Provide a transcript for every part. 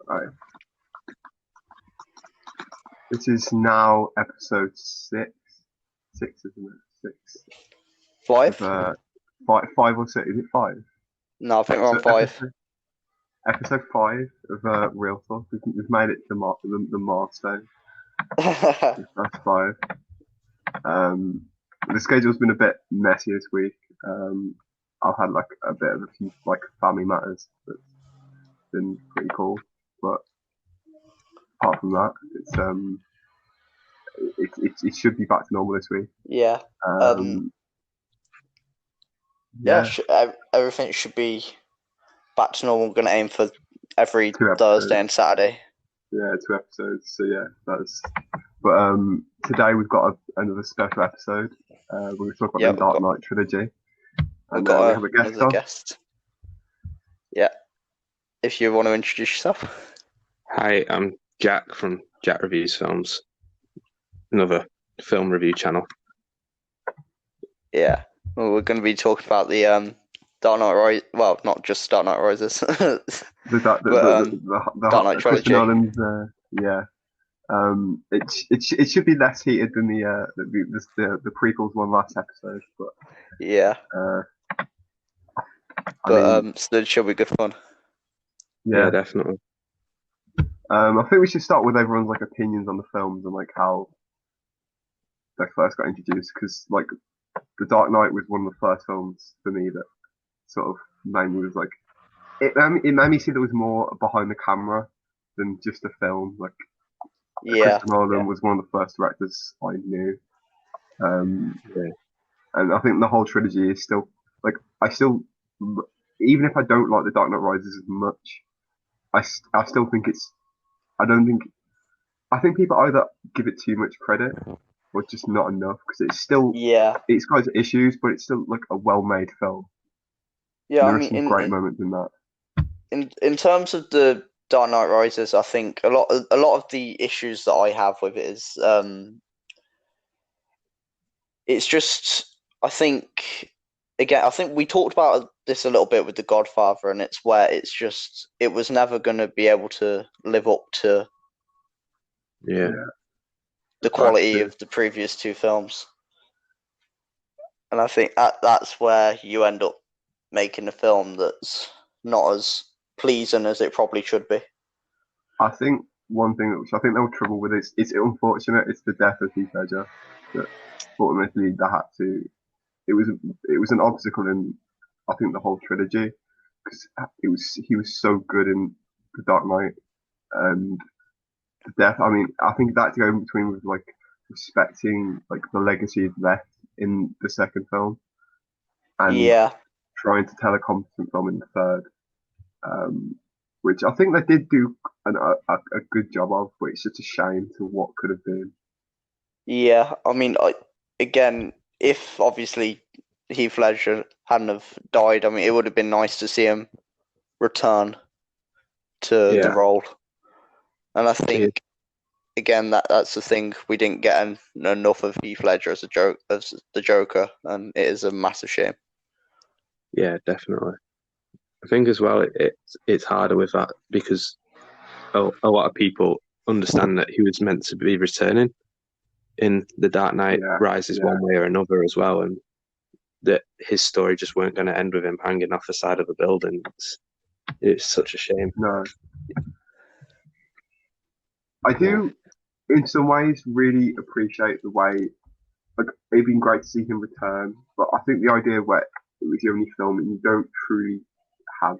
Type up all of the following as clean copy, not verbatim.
Right. This is now episode 6. 6, isn't it? 6. 5? Of, 5 or 6. Is it 5? No, I think we're on 5. Episode 5 of Real Talk. We've made it to the milestone. That's 5. The schedule's been a bit messy this week. I've had like a bit of a few like family matters that's been pretty cool, but apart from that, it should be back to normal this week. Yeah. Yeah. Everything should be back to normal. We're going to aim for every 2 episodes. Thursday and Saturday. Yeah, 2 episodes. So yeah, that's. But today we've got another special episode. We're going to talk about the Dark Knight Trilogy. We've And got we have a guest another guest. Yeah. If you want to introduce yourself. Hi, I'm Jack from Jack Reviews Films, another film review channel. Yeah. Well, we're going to be talking about the Dark Knight Rises. Well, not just Dark Knight Rises. the Dark Knight Trilogy. Nolan's, yeah. It should be less heated than the prequels one last episode, but yeah. Still should be good fun. Yeah, definitely. I think we should start with everyone's like opinions on the films and like how they first got introduced, because like The Dark Knight was one of the first films for me that sort of made me it made me see there was more behind the camera than just a film. Like Christopher Nolan was one of the first directors I knew. And I think the whole trilogy is still like even if I don't like The Dark Knight Rises as much, I still think I think people either give it too much credit or just not enough, because it's still it's got its issues, but it's still like a well-made film. Yeah, there are some great moments in that. In terms of the Dark Knight Rises, I think a lot of the issues that I have with it is it's just, I think we talked about this a little bit with The Godfather, and it's where it was never going to be able to live up to the quality of the previous 2 films. And I think that's where you end up making a film that's not as pleasing as it probably should be. I think one thing which I think they were trouble with is it's unfortunate. It's the death of Heath Ledger that ultimately they had to. It was an obstacle in, I think, the whole trilogy, because he was so good in The Dark Knight, and the death. I mean, I think that to go in between with like respecting like the legacy he's left in the second film, and trying to tell a competent film in the third, which I think they did do a good job of, but it's such a shame to what could have been. Yeah, I mean, again, if obviously Heath Ledger hadn't have died, I mean, it would have been nice to see him return to the role. And I think, again, that's the thing, we didn't get enough of Heath Ledger as the Joker, and it is a massive shame. Yeah, definitely. I think as well it's harder with that because a lot of people understand that he was meant to be returning in The Dark Knight Rises one way or another as well, and that his story just weren't going to end with him hanging off the side of a building. It's such a shame. No. I do, in some ways, really appreciate the way, like, it'd been great to see him return, but I think the idea where it was the only film and you don't truly have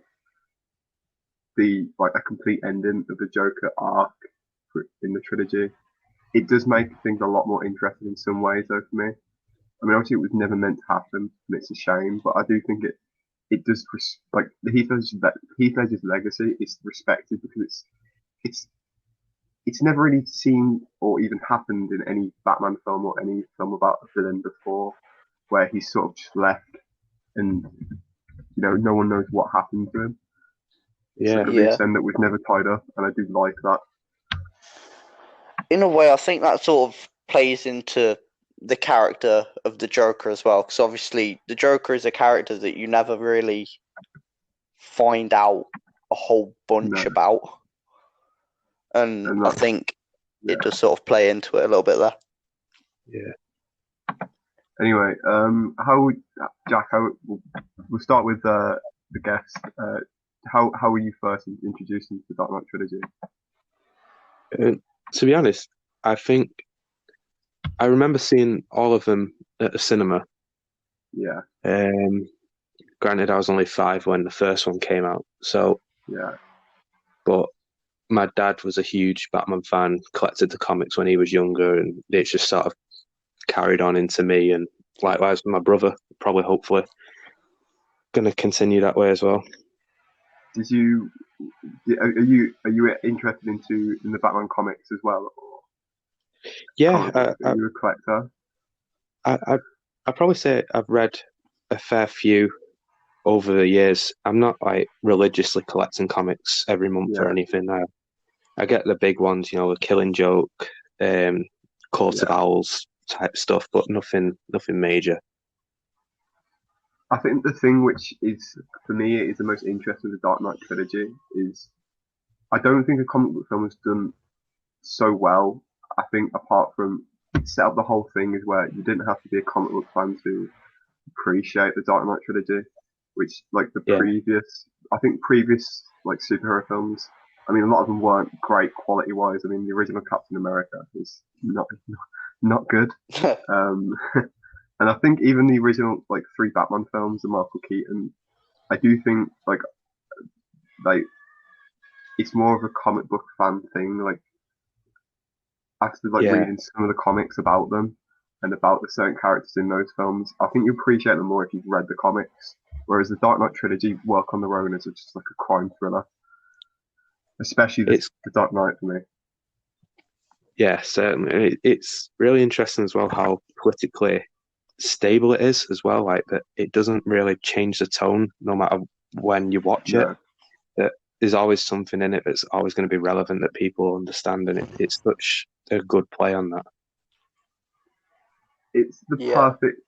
a complete ending of the Joker arc in the trilogy, it does make things a lot more interesting in some ways, though, for me. I mean, obviously it was never meant to happen, and it's a shame, but I do think it does, like, the Heath Ledger's legacy is respected because it's never really seen or even happened in any Batman film or any film about a villain before, where he's sort of just left and, you know, no one knows what happened to him. Yeah. To the extent that we've never tied up, and I do like that. In a way, I think that sort of plays into the character of the Joker as well, because obviously the Joker is a character that you never really find out a whole bunch about. and I think it does sort of play into it a little bit there. Yeah. Anyway, Jack? We'll start with the guest. How were you first introduced into the Dark Knight trilogy? To be honest, I think I remember seeing all of them at the cinema. Yeah. Granted, I was only 5 when the first one came out, so yeah. But my dad was a huge Batman fan, collected the comics when he was younger, and it's just sort of carried on into me. And likewise with my brother, probably, hopefully, going to continue that way as well. Are you interested in the Batman comics as well? Or yeah, are you a collector? I'd probably say I've read a fair few over the years. I'm not like religiously collecting comics every month or anything. I get the big ones, the Killing Joke, Court of Owls type stuff, but nothing major. I think the thing which is, for me, is the most interesting of the Dark Knight trilogy is I don't think a comic book film has done so well. I think apart from it set up the whole thing is where you didn't have to be a comic book fan to appreciate the Dark Knight trilogy, which previous like superhero films, I mean, a lot of them weren't great quality wise. I mean, the original Captain America is not good. And I think even the original 3 Batman films of Michael Keaton, I do think like it's more of a comic book fan thing. Like after reading some of the comics about them and about the certain characters in those films, I think you appreciate them more if you've read the comics. Whereas the Dark Knight trilogy work on their own as just like a crime thriller, especially the Dark Knight for me. Yeah, certainly. It's really interesting as well how politically stable it is as well. Like that, it doesn't really change the tone no matter when you watch it. That there's always something in it that's always going to be relevant that people understand, and it's such a good play on that. It's the perfect.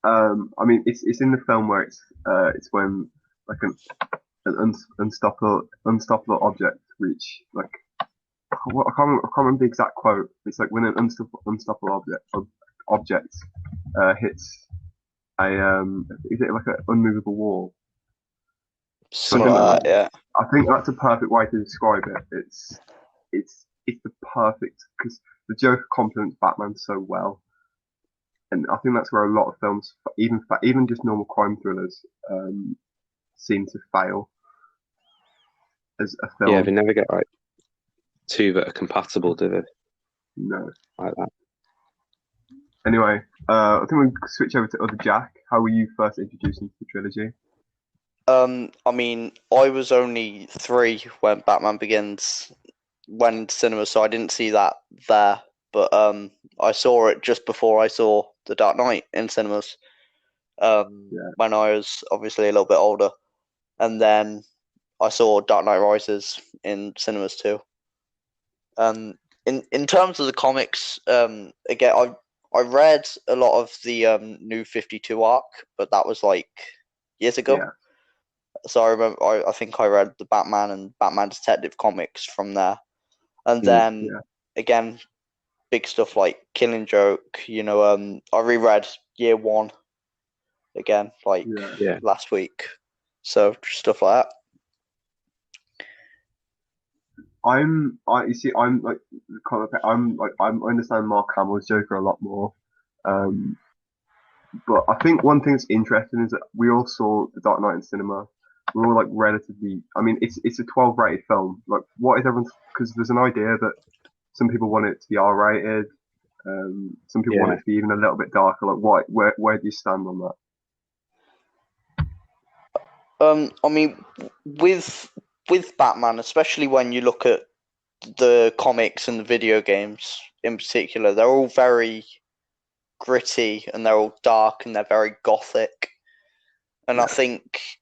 I mean, it's in the film where it's when like an unstoppable object reach like I can't remember the exact quote. It's like when an unstoppable object hits a is it like an unmovable wall? Yeah. I think that's a perfect way to describe it. It's the perfect because the Joker complements Batman so well. And I think that's where a lot of films, even just normal crime thrillers, seem to fail as a film. Yeah, they never get two that are compatible, do they? No, like that. Anyway, I think we can switch over to other Jack. How were you first introduced into the trilogy? I mean, I was only 3 when Batman Begins went into cinema, so I didn't see that there. But I saw it just before I saw The Dark Knight in cinemas. When I was obviously a little bit older, and then I saw Dark Knight Rises in cinemas too. In terms of the comics, again, I read a lot of the New 52 arc, but that was years ago. Yeah. So I remember, I think I read the Batman and Batman Detective comics from there, and then again, big stuff like Killing Joke. I reread Year One again, last week. So stuff like that. I understand Mark Hamill's Joker a lot more. But I think one thing that's interesting is that we all saw The Dark Knight in cinema. We're all relatively. I mean, it's a 12 rated film. What is everyone's? Because there's an idea that some people want it to be R rated. Some people want it to be even a little bit darker. Where do you stand on that? I mean, with Batman, especially when you look at the comics and the video games in particular, they're all very gritty and they're all dark and they're very gothic. And I think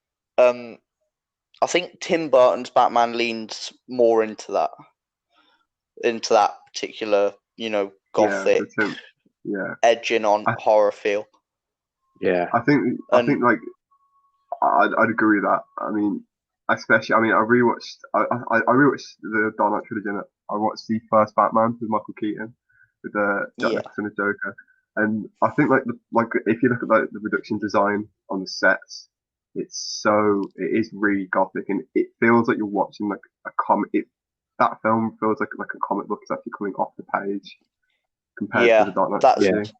Tim Burton's Batman leans more into that particular, gothic, edging on horror feel. Yeah, I think I'd agree with that. I mean, especially, I mean, I rewatched the Dark Knight Trilogy, and I watched the first Batman with Michael Keaton with Jack Yeah, Nicholson as Joker, and I think like if you look at like the production design on the sets, it is really gothic, and it feels like you're watching like a comic. That film feels like a comic book is actually coming off the page compared to yeah, the Dark Knight that's Yeah. Trilogy.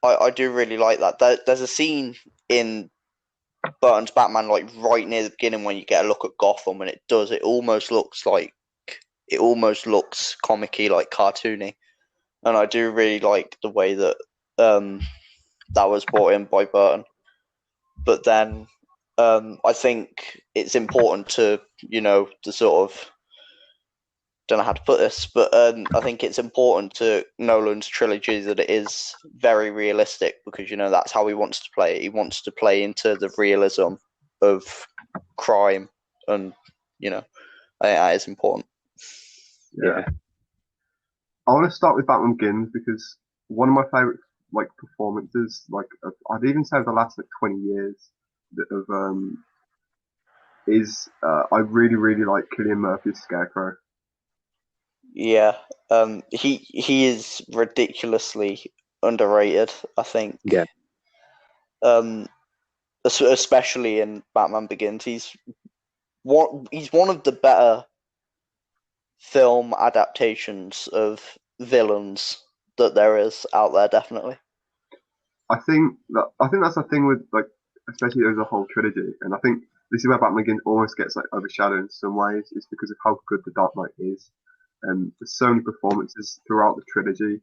I do really like that. There's a scene in Burton's Batman, like right near the beginning, when you get a look at Gotham, and it almost looks comic-y, like cartoony, and I do really like the way that that was brought in by Burton. But then I think it's important to, the sort of, don't know how to put this, but I think it's important to Nolan's trilogy that it is very realistic, because that's how he wants to play it. He wants to play into the realism of crime, and I think that is important. Yeah. I want to start with Batman Begins because one of my favorite like performances, like I'd even say of the last like 20 years, of is I really like Cillian Murphy's Scarecrow. Yeah, he is ridiculously underrated, I think. Yeah. Especially in Batman Begins, he's one of the better film adaptations of villains that there is out there, definitely. I think that's the thing with like especially as a whole trilogy, and I think this is where Batman Begins almost gets like overshadowed in some ways, is because of how good the Dark Knight is, and there's so many performances throughout the trilogy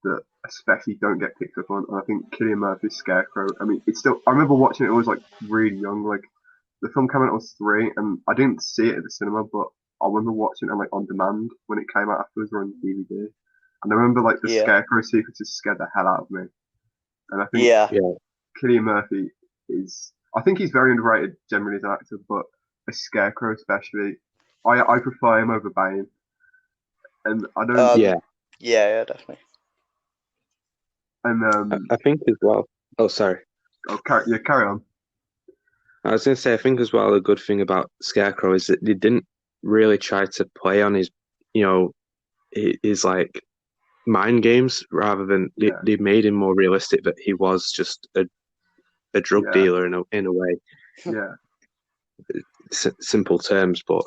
that especially don't get picked up on. And I think Cillian Murphy's Scarecrow. I mean, it's still. I remember watching it. I was like really young. Like the film came out, I was 3, and I didn't see it at the cinema, but I remember watching it like on demand when it came out afterwards or on DVD. And I remember like the Yeah. Scarecrow sequences scared the hell out of me. And I think Yeah, Cillian Murphy is. I think he's very underrated generally as an actor, but as Scarecrow especially, I prefer him over Bane. And I don't. Yeah. yeah, definitely. And I think as well. Oh, sorry. carry on. I was going to say, I think as well, a good thing about Scarecrow is that they didn't really try to play on his, his like mind games, rather than they made him more realistic, that he was just a drug dealer in a way. Yeah. Simple terms, but.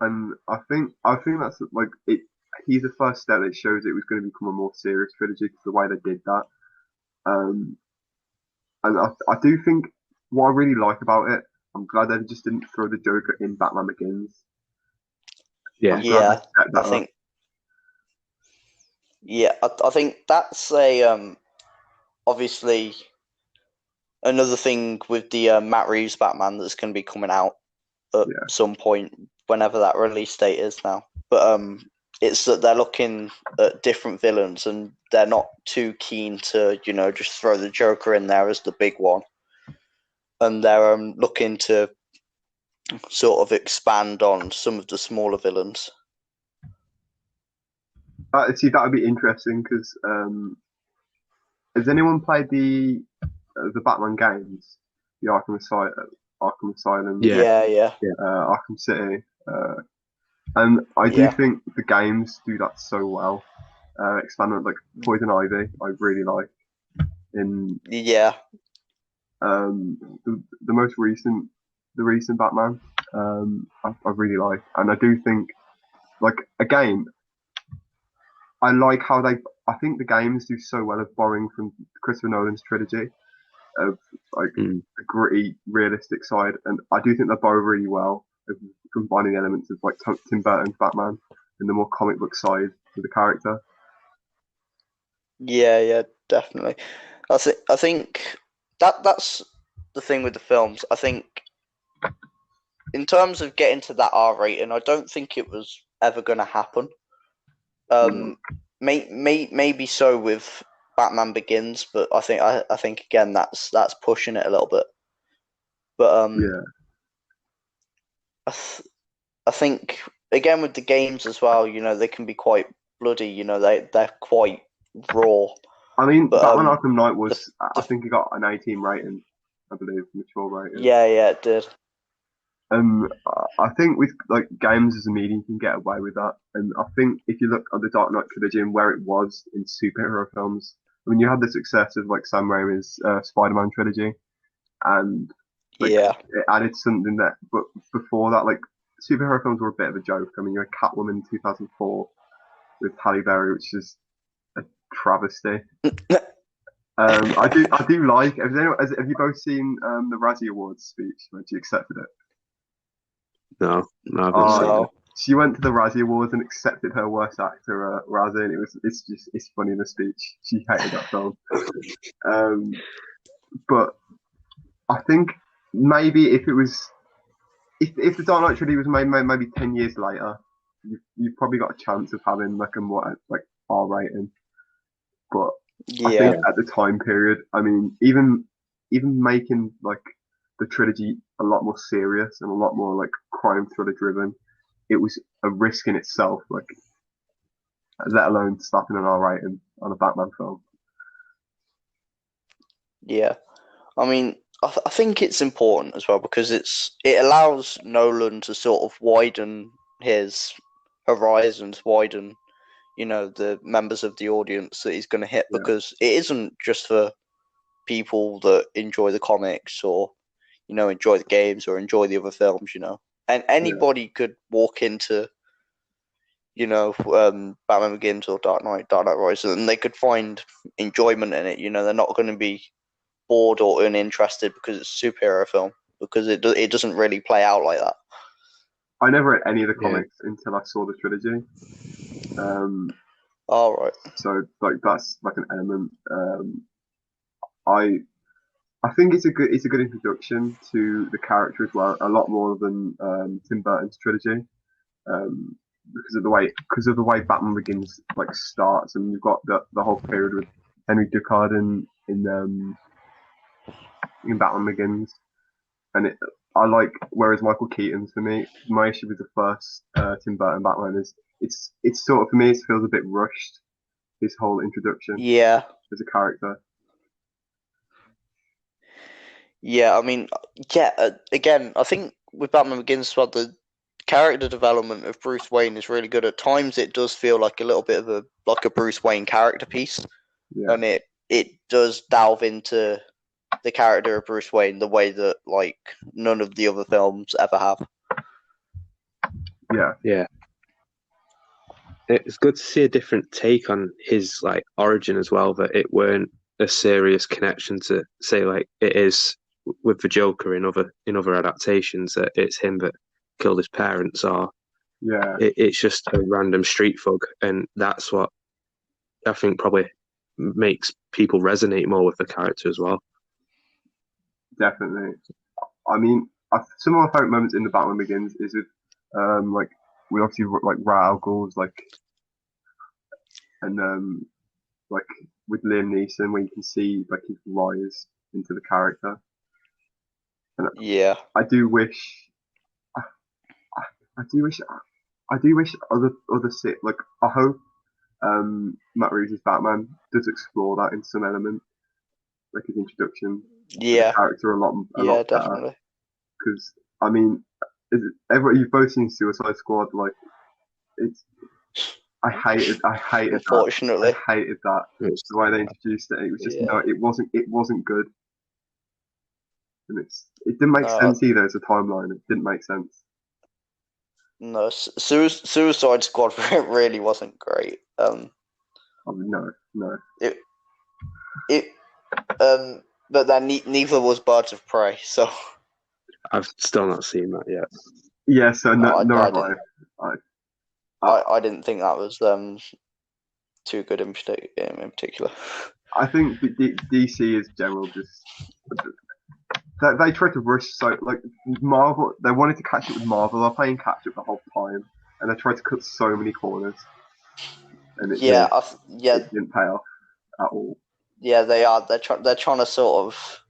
And I think that's like it. He's the first step that shows it was going to become a more serious trilogy because the way they did that. And I do think what I really like about it, I'm glad they just didn't throw the Joker in Batman Begins. Yeah, Yeah, I think. Yeah, I think that's a obviously another thing with the Matt Reeves Batman that's going to be coming out at some point, whenever that release date is now. But it's that they're looking at different villains, and they're not too keen to just throw the Joker in there as the big one, and they're looking to sort of expand on some of the smaller villains. See, that would be interesting because has anyone played the Batman games, the Arkham Asylum, Yeah. Arkham City, and I do think the games do that so well. Expand on like Poison Ivy, I really like. In the most recent Batman, I really like, and I do think like again, I like how I think the games do so well of borrowing from Christopher Nolan's trilogy of like a gritty, realistic side, and I do think they borrow really well of combining elements of like Tim Burton's Batman and the more comic book side of the character. Yeah, definitely. I think that's the thing with the films. I think in terms of getting to that R rating, I don't think it was ever going to happen. Maybe so with Batman Begins, but I think again that's pushing it a little bit. But I think again with the games as well, they can be quite bloody. They're quite raw. I mean, Batman Arkham Knight was I think it got an 18 rating. I believe, mature rating. Yeah, it did. I think with like games as a medium, you can get away with that. And I think if you look at the Dark Knight Trilogy and where it was in superhero films, I mean, you had the success of like Sam Raimi's Spider-Man trilogy, and like Yeah. it added something that. But before that, like superhero films were a bit of a joke. I mean, you had Catwoman in 2004 with Halle Berry, which is a travesty. I do like. Have you both seen the Razzie Awards speech when she accepted it? No, I haven't seen No. it. She went to the Razzie Awards and accepted her Worst Actor Razzie, and it's funny in the speech. She hated that film. But I think maybe if the Dark Knight trilogy was made maybe 10 years later, you've probably got a chance of having like a more like R rating. But I Yeah. think at the time period, I mean, even making like the trilogy a lot more serious and a lot more like crime thriller driven, it was a risk in itself. Like, let alone slapping an R rating on a Batman film. Yeah. I mean, I think it's important as well because it allows Nolan to sort of widen his horizons, widen, the members of the audience that he's going to hit, because it isn't just for people that enjoy the comics or, enjoy the games or enjoy the other films, and anybody could walk into, Batman Begins or Dark Knight Rises, and they could find enjoyment in it. They're not going to be bored or uninterested because it's a superhero film, because it doesn't really play out like that. I never read any of the comics until I saw the trilogy. All right. So like that's like an element. I think it's a good introduction to the character as well, a lot more than Tim Burton's trilogy, because of the way Batman Begins like starts, and you've got the whole period with Henry Ducard in Batman Begins, and I like, whereas Michael Keaton's, for me, my issue with the first Tim Burton Batman is it's sort of, for me, it feels a bit rushed, his whole introduction as a character. Yeah, I mean, again, I think with Batman Begins, well, the character development of Bruce Wayne is really good. At times, it does feel like a little bit of a Bruce Wayne character piece, and it does delve into the character of Bruce Wayne the way that like none of the other films ever have. Yeah. It's good to see a different take on his like origin as well, that it weren't a serious connection to say like it is with the Joker in other adaptations, that it's him that killed his parents, or it's just a random street thug, and that's what I think probably makes people resonate more with the character as well. Definitely. I mean, some of my favorite moments in the Batman Begins is with like we obviously like Ra's al Ghul's like, and like with Liam Neeson, where you can see like his rise into the character. And I do wish other like, I hope Matt Reeves' Batman does explore that in some element, like his introduction to the character a lot better. Definitely. Because I mean, you've both seen Suicide Squad, like I hated Unfortunately. that. I hated that the way they introduced it. It was just it wasn't good. And it didn't make sense either as a timeline. It didn't make sense. No, Suicide Squad really wasn't great. No. But then neither was Birds of Prey. So I've still not seen that yet. Yeah, so I didn't think that was too good in particular. I think DC is general just. They tried to rush, so like Marvel, they wanted to catch up with Marvel. They're playing catch up the whole time, and they tried to cut so many corners, and it didn't pay off at all. Yeah, they are. They're trying to sort of,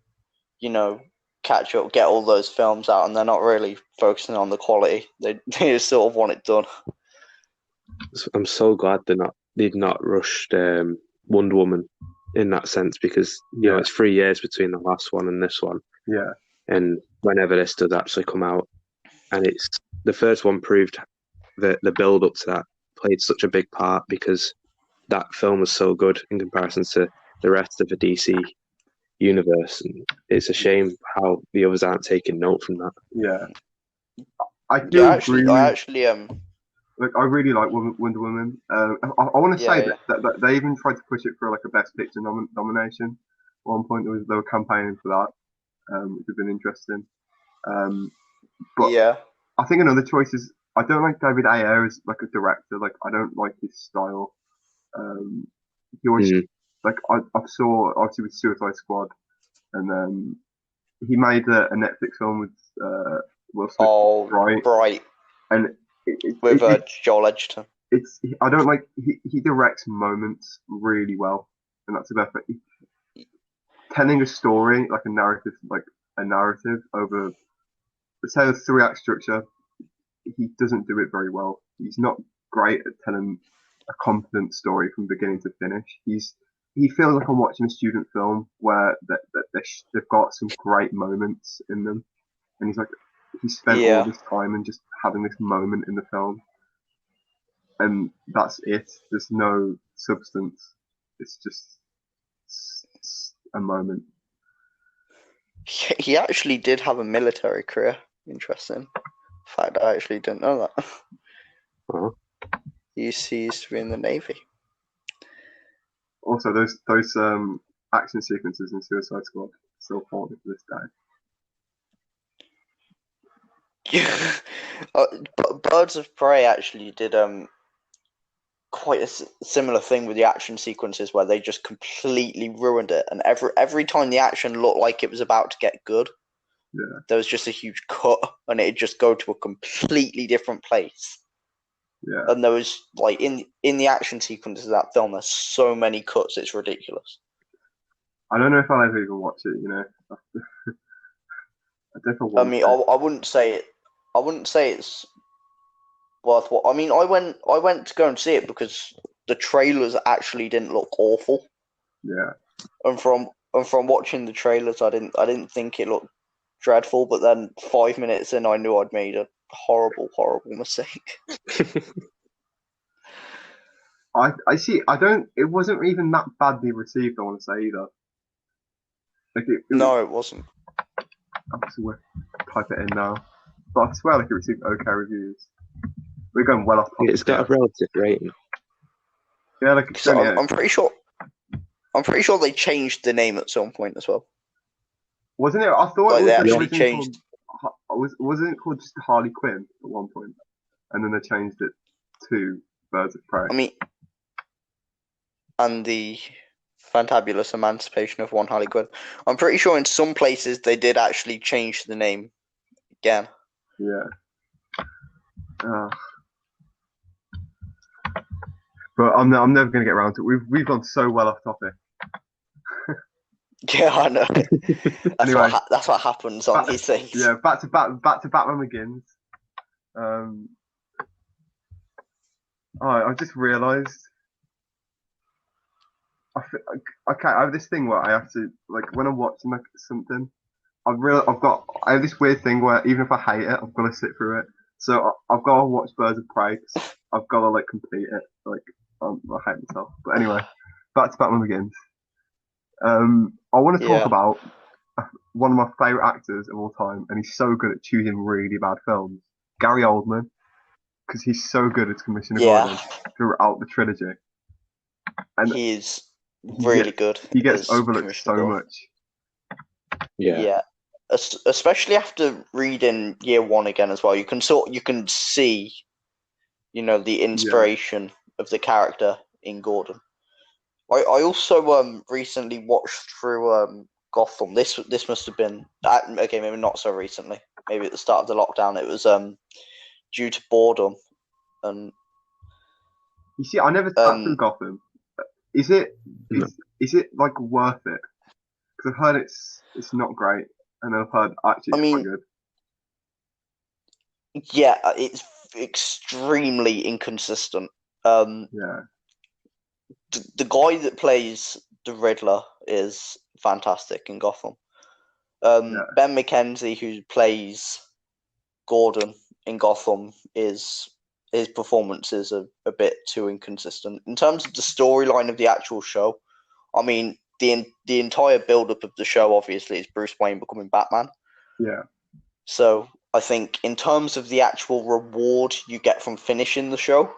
catch up, get all those films out, and they're not really focusing on the quality. They just sort of want it done. I'm so glad they've not rushed Wonder Woman in that sense, because it's 3 years between the last one and this one. Yeah. And whenever this does actually come out, and it's the first one proved that the build up to that played such a big part because that film was so good in comparison to the rest of the DC universe, and it's a shame how the others aren't taking note from that. Yeah, I do agree. I actually Like, I really like Wonder Woman. I want to say that they even tried to push it for like a Best Picture nomination. At one point, they were campaigning for that, which would have been interesting. But yeah, I think another choice is I don't like David Ayer as like a director. Like, I don't like his style. He always like I saw obviously with Suicide Squad, and then he made a Netflix film with Will Smith, Bright, and with Joel Edgerton. I don't like he directs moments really well, and that's about it. Telling a story like a narrative over, let's say, a 3-act structure. He doesn't do it very well. He's not great at telling a confident story from beginning to finish. He feels like I'm watching a student film where they've got some great moments in them, and he spent all this time and just having this moment in the film, and that's it. There's no substance. It's just a moment. He actually did have a military career. Interesting fact. I actually didn't know that. Uh-huh. He used to be in the Navy. Also, those action sequences in Suicide Squad still haunt me to this day. Birds of Prey actually did quite a similar thing with the action sequences where they just completely ruined it, and every time the action looked like it was about to get good, there was just a huge cut and it'd just go to a completely different place. Yeah. And there was like in the action sequences of that film, there's so many cuts, it's ridiculous. I don't know if I'll ever even watch it, you know. I mean, I wouldn't say it. I wouldn't say it's worth what. I mean, I went to go and see it because the trailers actually didn't look awful. Yeah. And from watching the trailers, I didn't think it looked dreadful. But then 5 minutes in, I knew I'd made a horrible mistake. I see. It wasn't even that badly received, I want to say, either. Like no, it wasn't. I'm just going to type it in now. But I swear, like, it received okay reviews. We're going well off topic. It's got a relative rating. Yeah, like I'm pretty sure. I'm pretty sure they changed the name at some point as well. Wasn't it? I thought like it was they actually changed. Wasn't it called just Harley Quinn at one point, and then they changed it to Birds of Prey? I mean, and the Fantabulous Emancipation of One Harley Quinn. I'm pretty sure in some places they did actually change the name again. Yeah. But I'm never going to get around to it. We've gone so well off topic. Yeah, I know. Anyway, that's what happens on these things. Yeah, back to Batman Begins. I just realised. Okay, I have this thing where I have to, like, when I'm watching like something, I have this weird thing where even if I hate it, I've got to sit through it. So I've got to watch Birds of Prey. I've got to like complete it. Like, I hate myself. But anyway, back to Batman Begins. I want to talk about one of my favourite actors of all time, and he's so good at choosing really bad films. Gary Oldman, because he's so good as Commissioner Gordon throughout the trilogy. And he's really good. He gets overlooked so much. Yeah. Especially after reading Year One again as well. You can see, the inspiration of the character in Gordon. I also recently watched through Gotham. This must have been okay, maybe not so recently. Maybe at the start of the lockdown. It was due to boredom. And you see, I never sat through Gotham. Is it like worth it? Because I've heard it's not great, and I've heard actually it's quite good. Yeah, it's extremely inconsistent. Yeah. The guy that plays the Riddler is fantastic in Gotham. Ben McKenzie, who plays Gordon in Gotham, his performances are a bit too inconsistent. In terms of the storyline of the actual show, I mean, the entire build-up of the show, obviously, is Bruce Wayne becoming Batman. Yeah. So I think in terms of the actual reward you get from finishing the show,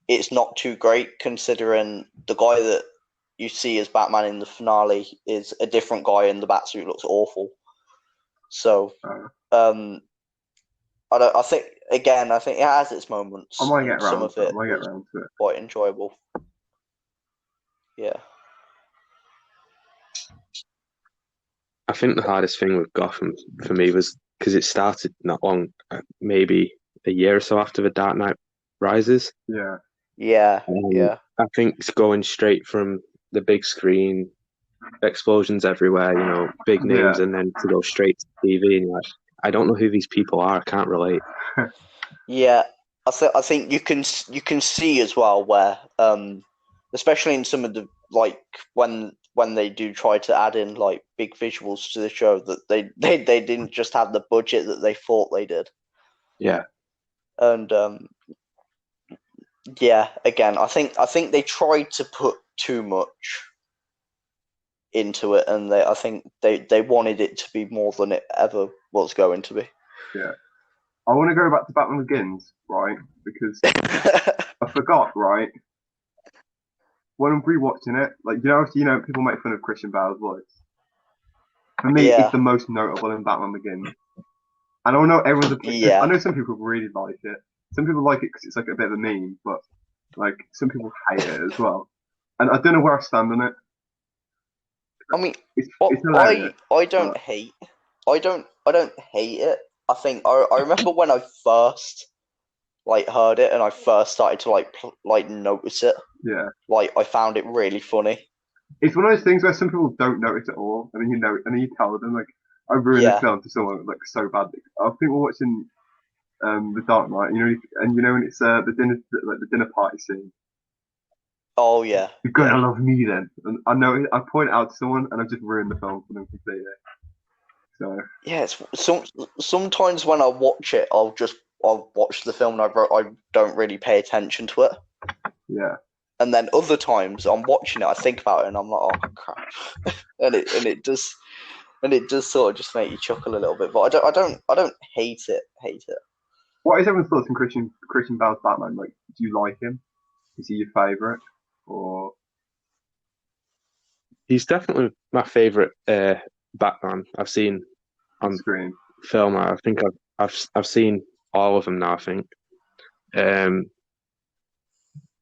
it's not too great, considering the guy that you see as Batman in the finale is a different guy, and the Batsuit looks awful. So I think it has its moments. I might get some around of it. I might get around to it. Quite enjoyable. Yeah. I think the hardest thing with Gotham for me was because it started not long, maybe a year or so after the Dark Knight Rises. Yeah. Yeah. I think it's going straight from the big screen, explosions everywhere, big names, and then to go straight to TV, and you're like, I don't know who these people are. I can't relate. Yeah, I think you can see as well where, especially in some of the when they do try to add in like big visuals to the show, that they didn't just have the budget that they thought they did. Yeah. And again, I think they tried to put too much into it, and I think they wanted it to be more than it ever was going to be. Yeah. I want to go back to Batman Begins, right? Because I forgot, right? When I'm rewatching it, like people make fun of Christian Bale's voice. For me, it's the most notable in Batman Begins. And I know everyone's I know some people really like it. Some people like it because it's like a bit of a meme, but like some people hate it as well. And I don't know where I stand on it. I mean, it's hilarious, I don't hate it. I think I remember when I first heard it and I first started to notice it. Yeah. I found it really funny. It's one of those things where some people don't notice at all, and then and then you tell them I ruined the film to someone so badly. I think we're watching The Dark Knight, and when it's the dinner party scene. Oh yeah. You're gonna love me then. And I know I point it out to someone and I've just ruined the film for them completely. So yes, sometimes when I watch it, I'll watch the film and I don't really pay attention to it. Yeah. And then other times I'm watching it, I think about it and I'm like, oh crap, and it does sort of just make you chuckle a little bit. But I don't hate it. What is everyone's thoughts on Christian Bale's Batman? Like, do you like him? Is he your favourite? Or he's definitely my favourite Batman I've seen on screen film. I think I've seen all of them now. I think, and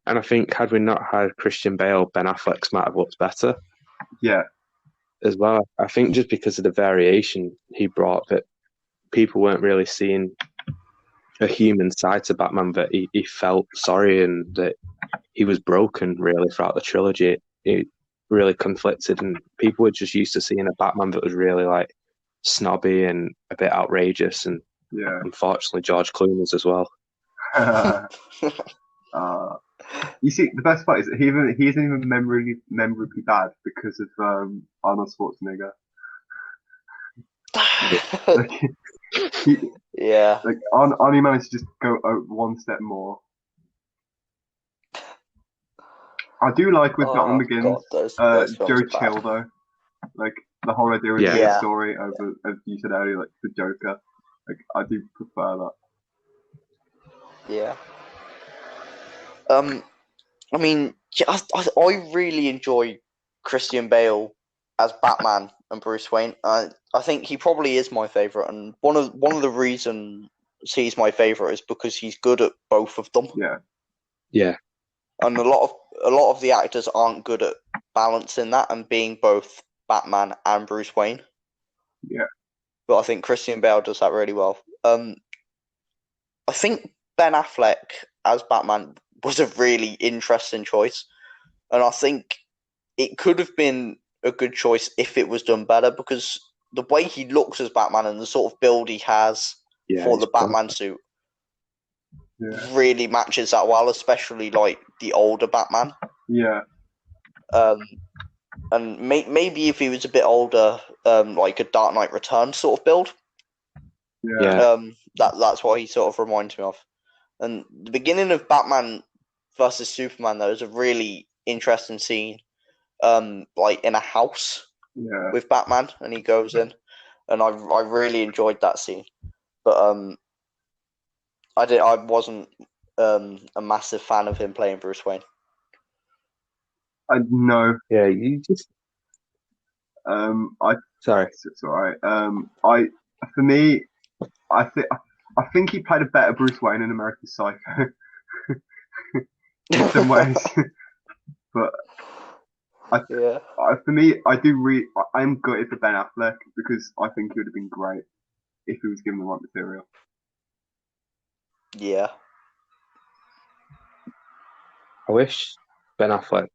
I think had we not had Christian Bale, Ben Affleck's might have looked better. Yeah, as well. I think just because of the variation he brought, that people weren't really seeing a human side to Batman, that he felt sorry and that he was broken really throughout the trilogy. It really conflicted, and people were just used to seeing a Batman that was really snobby and a bit outrageous, and unfortunately George Clooney's as well. You see, the best part is that he isn't even memorably bad because of Arnold Schwarzenegger. Arnie managed to just go one step more. I do like with Batman Begins, Joe Chill though. The whole idea with the story over, as you said earlier, the Joker. I do prefer that. Yeah. I mean, I really enjoy Christian Bale as Batman and Bruce Wayne. I think he probably is my favorite, and one of the reasons he's my favorite is because he's good at both of them. Yeah. And a lot of the actors aren't good at balancing that and being both Batman and Bruce Wayne. Yeah. But I think Christian Bale does that really well. I think Ben Affleck as Batman was a really interesting choice, and I think it could have been a good choice if it was done better, because the way he looks as Batman and the sort of build he has for the Batman suit really matches that well, especially the older Batman. Yeah. and maybe if he was a bit older, like a Dark Knight Return sort of build. Yeah. That's what he sort of reminds me of. And the beginning of Batman versus Superman, though, is a really interesting scene. Like in a house with Batman, and he goes in, and I really enjoyed that scene. But I wasn't a massive fan of him playing Bruce Wayne. I know. Yeah, you just. Sorry. It's all right. For me, I think he played a better Bruce Wayne in American Psycho in some ways. But for me, I'm gutted for Ben Affleck because I think he would have been great if he was given the right material. Yeah. I wish Ben Affleck,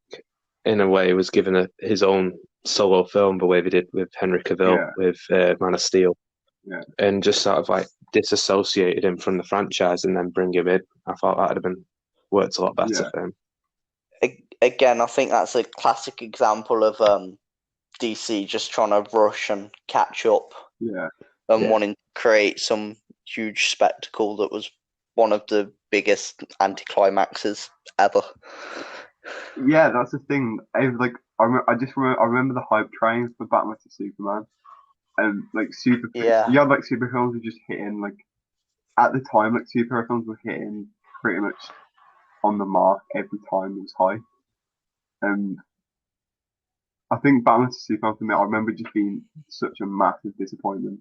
in a way, was given his own solo film the way they did with Henry Cavill with Man of Steel. Yeah. And just sort of like disassociated him from the franchise and then bring him in. I thought that would have been worked a lot better for him. Again, I think that's a classic example of DC just trying to rush and catch up. And wanting to create some huge spectacle that was one of the biggest anticlimaxes ever. Yeah, that's the thing. I remember the hype train for Batman to Superman. And like super films were just hitting, like at the time, like superhero films were hitting pretty much on the mark every time it was high. And I think Batman to Superman for me, I remember just being such a massive disappointment.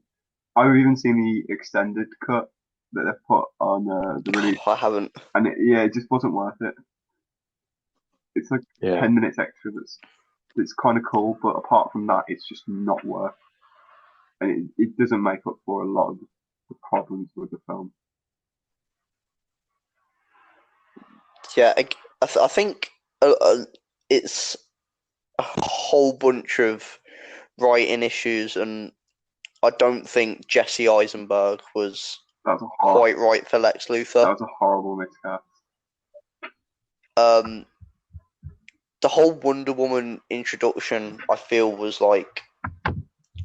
I've even seen the extended cut that they've put on the release. I haven't. And it just wasn't worth it. It's like 10 minutes extra that's kind of cool, but apart from that, it's just not worth. And it doesn't make up for a lot of the problems with the film. Yeah, I think it's a whole bunch of writing issues, and I don't think Jesse Eisenberg was quite right for Lex Luthor. That was a horrible miscast. The whole Wonder Woman introduction, I feel, was like...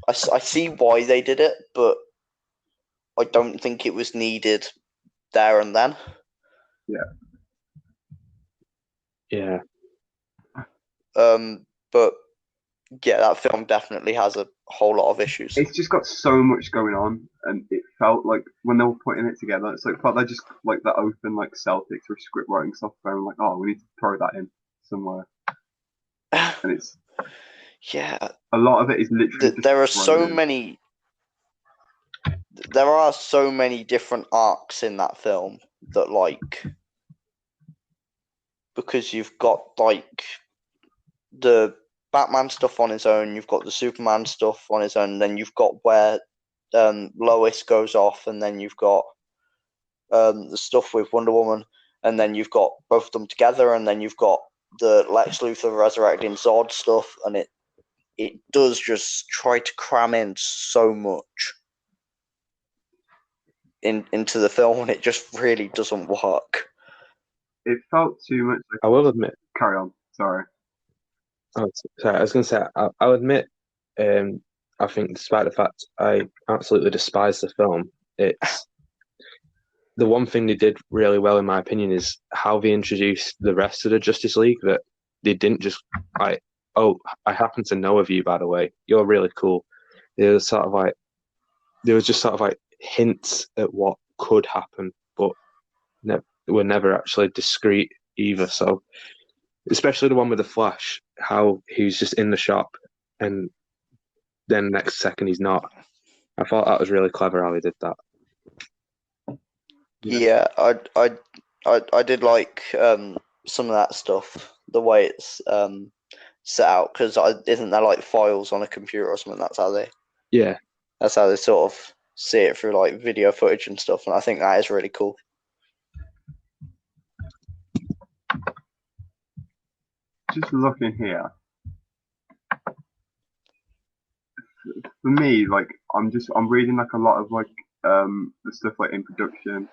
I see why they did it, but I don't think it was needed there and then. Yeah. But yeah, that film definitely has a whole lot of issues. It's just got so much going on, and it felt like when they were putting it together, it felt like just like the open like Celtics or script writing software, and like, oh, we need to throw that in somewhere. And it's a lot of it is literally. There are so many different arcs in that film that, like, because you've got like the Batman stuff on his own, you've got the Superman stuff on his own, and then you've got where Lois goes off, and then you've got the stuff with Wonder Woman, and then you've got both of them together, and then you've got the Lex Luthor resurrecting Zod stuff, and it does just try to cram in so much into the film, and it just really doesn't work. It felt too much like... I will admit... Carry on, sorry. Oh, sorry, I was going to say, I'll admit, I think despite the fact I absolutely despise the film, it's... The one thing they did really well, in my opinion, is how they introduced the rest of the Justice League, that they didn't just... Oh, I happen to know of you, by the way. You're really cool. There was just sort of like hints at what could happen, but were never actually discreet either. So, especially the one with the Flash, how he's just in the shop and then next second he's not. I thought that was really clever how he did that. Yeah, I did like some of that stuff, the way it's set out, because isn't there like files on a computer or something? That's how they sort of see it through like video footage and stuff, and I think that is really cool. Just looking here, for me, like I'm reading like a lot of like the stuff like in production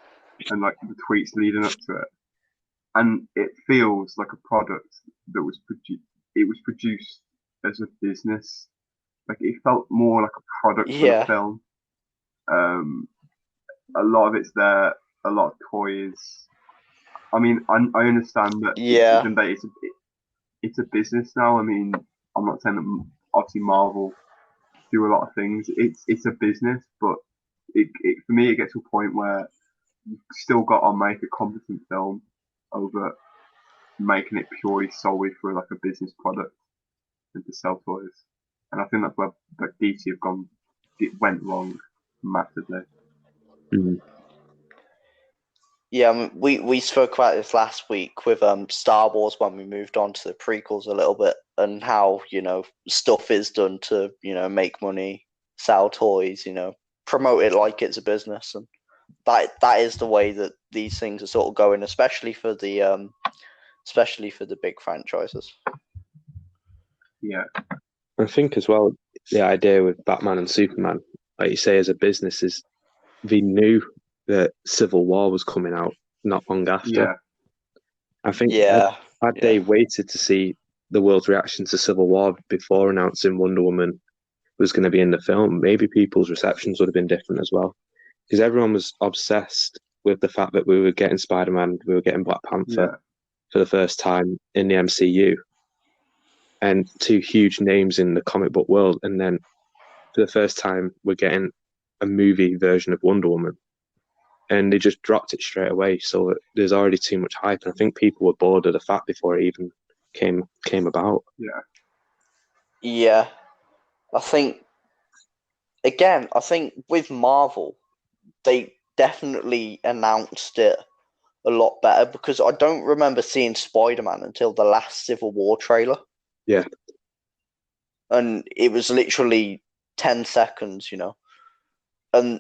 and like the tweets leading up to it, and it feels like a product that was produced. It was produced as a business. Like it felt more like a product than a Yeah, film. A lot of it's there, a lot of toys. I mean, I understand that yeah, it's a business now. I mean, I'm not saying that obviously Marvel do a lot of things. It's a business, but for me it gets to a point where you've still got to make a competent film over making it purely solely for like a business product and to sell toys. And I think that's where like DC have gone. It went wrong massively. Mm. yeah. I mean, we spoke about this last week with Star Wars when we moved on to the prequels a little bit, and how stuff is done to make money, sell toys, promote it like it's a business, and that is the way that these things are sort of going, especially for the big franchises. Yeah, I think as well, the idea with Batman and Superman, like you say, as a business, is they knew that Civil War was coming out not long after. yeah, I think Yeah, had they waited to see the world's reaction to Civil War before announcing Wonder Woman was going to be in the film, maybe people's receptions would have been different as well. Because everyone was obsessed with the fact that we were getting Spider-Man, we were getting Black Panther for the first time in the MCU, and two huge names in the comic book world, and then for the first time we're getting a movie version of Wonder Woman, and they just dropped it straight away. So there's already too much hype, and I think people were bored of the fact before it even came about. yeah. I think with Marvel, they definitely announced it a lot better, because I don't remember seeing Spider-Man until the last Civil War trailer. Yeah. And it was literally 10 seconds, And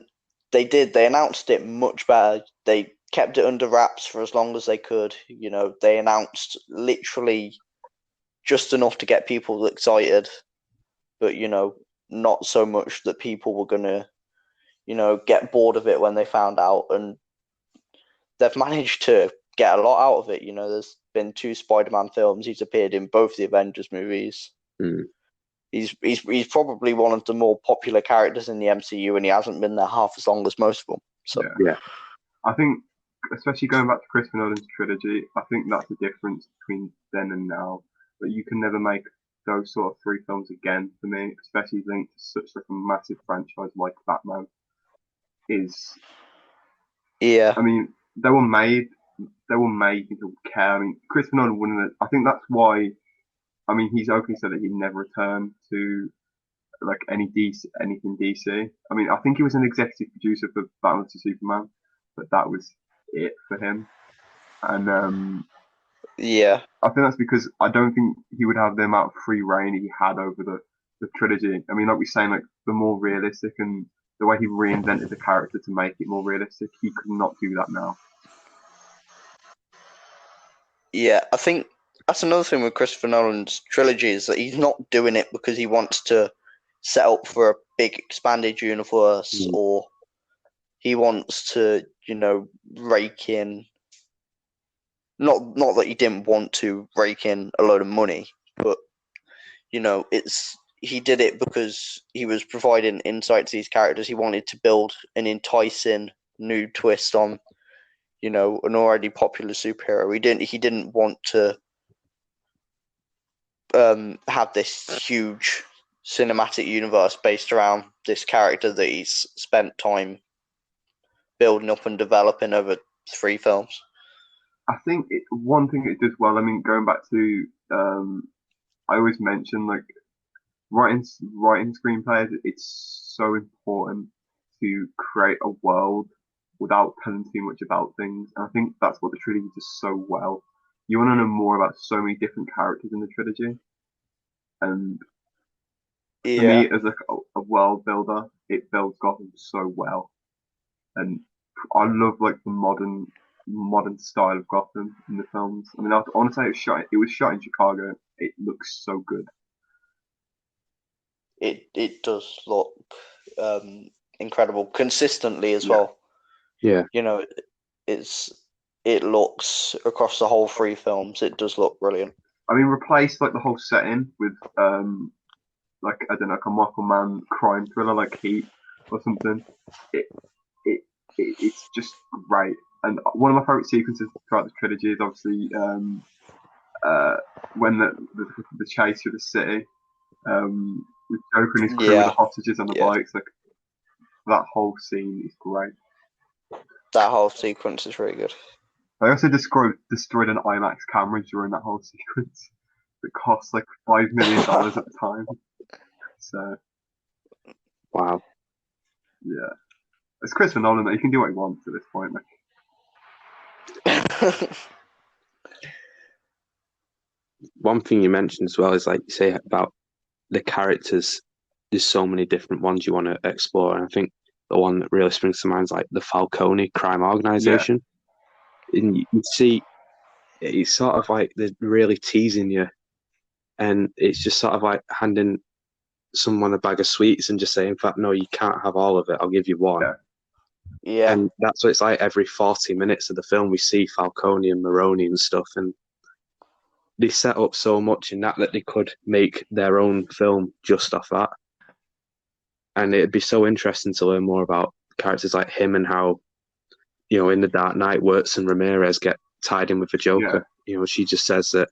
they announced it much better. They kept it under wraps for as long as they could. They announced literally just enough to get people excited, but not so much that people were gonna get bored of it when they found out. And they've managed to get a lot out of it. There's been 2 Spider-Man films. He's appeared in both the Avengers movies. He's probably one of the more popular characters in the MCU, and he hasn't been there half as long as most of them. So yeah. I think, especially going back to Christopher Nolan's trilogy, I think that's the difference between then and now. That you can never make those sort of 3 films again for me, especially linked to such like a massive franchise like Batman. I mean, they were made to care. I mean, Christopher Nolan wouldn't. I think that's why. I mean, he's openly said that he'd never return to like anything DC. I mean, I think he was an executive producer for Batman to Superman, but that was it for him. And I think that's because I don't think he would have the amount of free reign he had over the trilogy. I mean, like we're saying, like the more realistic and the way he reinvented the character to make it more realistic, he could not do that now. Yeah, I think that's another thing with Christopher Nolan's trilogy, is that he's not doing it because he wants to set up for a big expanded universe, or he wants to, rake in. Not that he didn't want to rake in a load of money, but he did it because he was providing insight to these characters. He wanted to build an enticing new twist on an already popular superhero. He didn't want to have this huge cinematic universe based around this character that he's spent time building up and developing over 3 films. I think one thing it does well. I mean, going back to I always mention like writing screenplays. It's so important to create a world without telling too much about things. And I think that's what the trilogy does so well. You want to know more about so many different characters in the trilogy. And for me, as like a world builder, it builds Gotham so well. And I love like the modern style of Gotham in the films. I mean, I want to say it was shot in Chicago. It looks so good. It does look incredible consistently as well. Yeah. It looks across the whole 3 films. It does look brilliant. I mean, replace like the whole setting with like I don't know, like a Michael Mann crime thriller like Heat or something. It it's just great. And one of my favorite sequences throughout the trilogy is obviously uh, when the chase through the city with Joker and his crew with the hostages on the bikes. Like that whole scene is great. That whole sequence is really good. I also destroyed an IMAX camera during that whole sequence. It cost like $5 million at the time. So, wow. Yeah, it's Christopher Nolan. He can do what he wants at this point. Like. One thing you mentioned as well is like you say about the characters. There's so many different ones you want to explore, and I think the one that really springs to mind is like the Falcone crime organization. Yeah. And you see, it's sort of like they're really teasing you, and it's just sort of like handing someone a bag of sweets and just saying, in fact, no, you can't have all of it. I'll give you one. Yeah. And that's what it's like every 40 minutes of the film. We see Falcone and Maroni and stuff, and they set up so much in that they could make their own film just off that. And it'd be so interesting to learn more about characters like him and how, you know, in The Dark Knight, Wirtz and Ramirez get tied in with the Joker. Yeah. You know, she just says that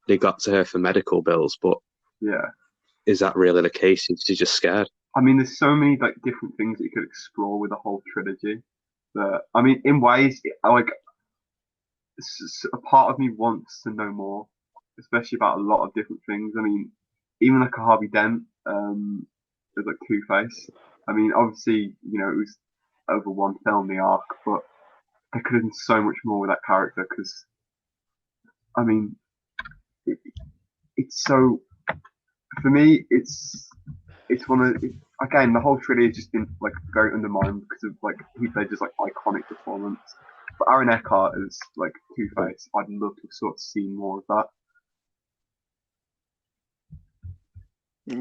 they got to her for medical bills, but is that really the case? She's just scared. I mean, there's so many like different things that you could explore with the whole trilogy. That I mean, in ways, like a part of me wants to know more, especially about a lot of different things. I mean, even like a Harvey Dent, as like Two-Face. I mean, obviously, you know, it was over one film, the arc, but there could have been so much more with that character because, I mean, it's so. For me, it's one of again the whole trilogy has just been like very undermined because of like Heath Ledger's like iconic performance. But Aaron Eckhart as like Two-Face, I'd love to sort of see more of that.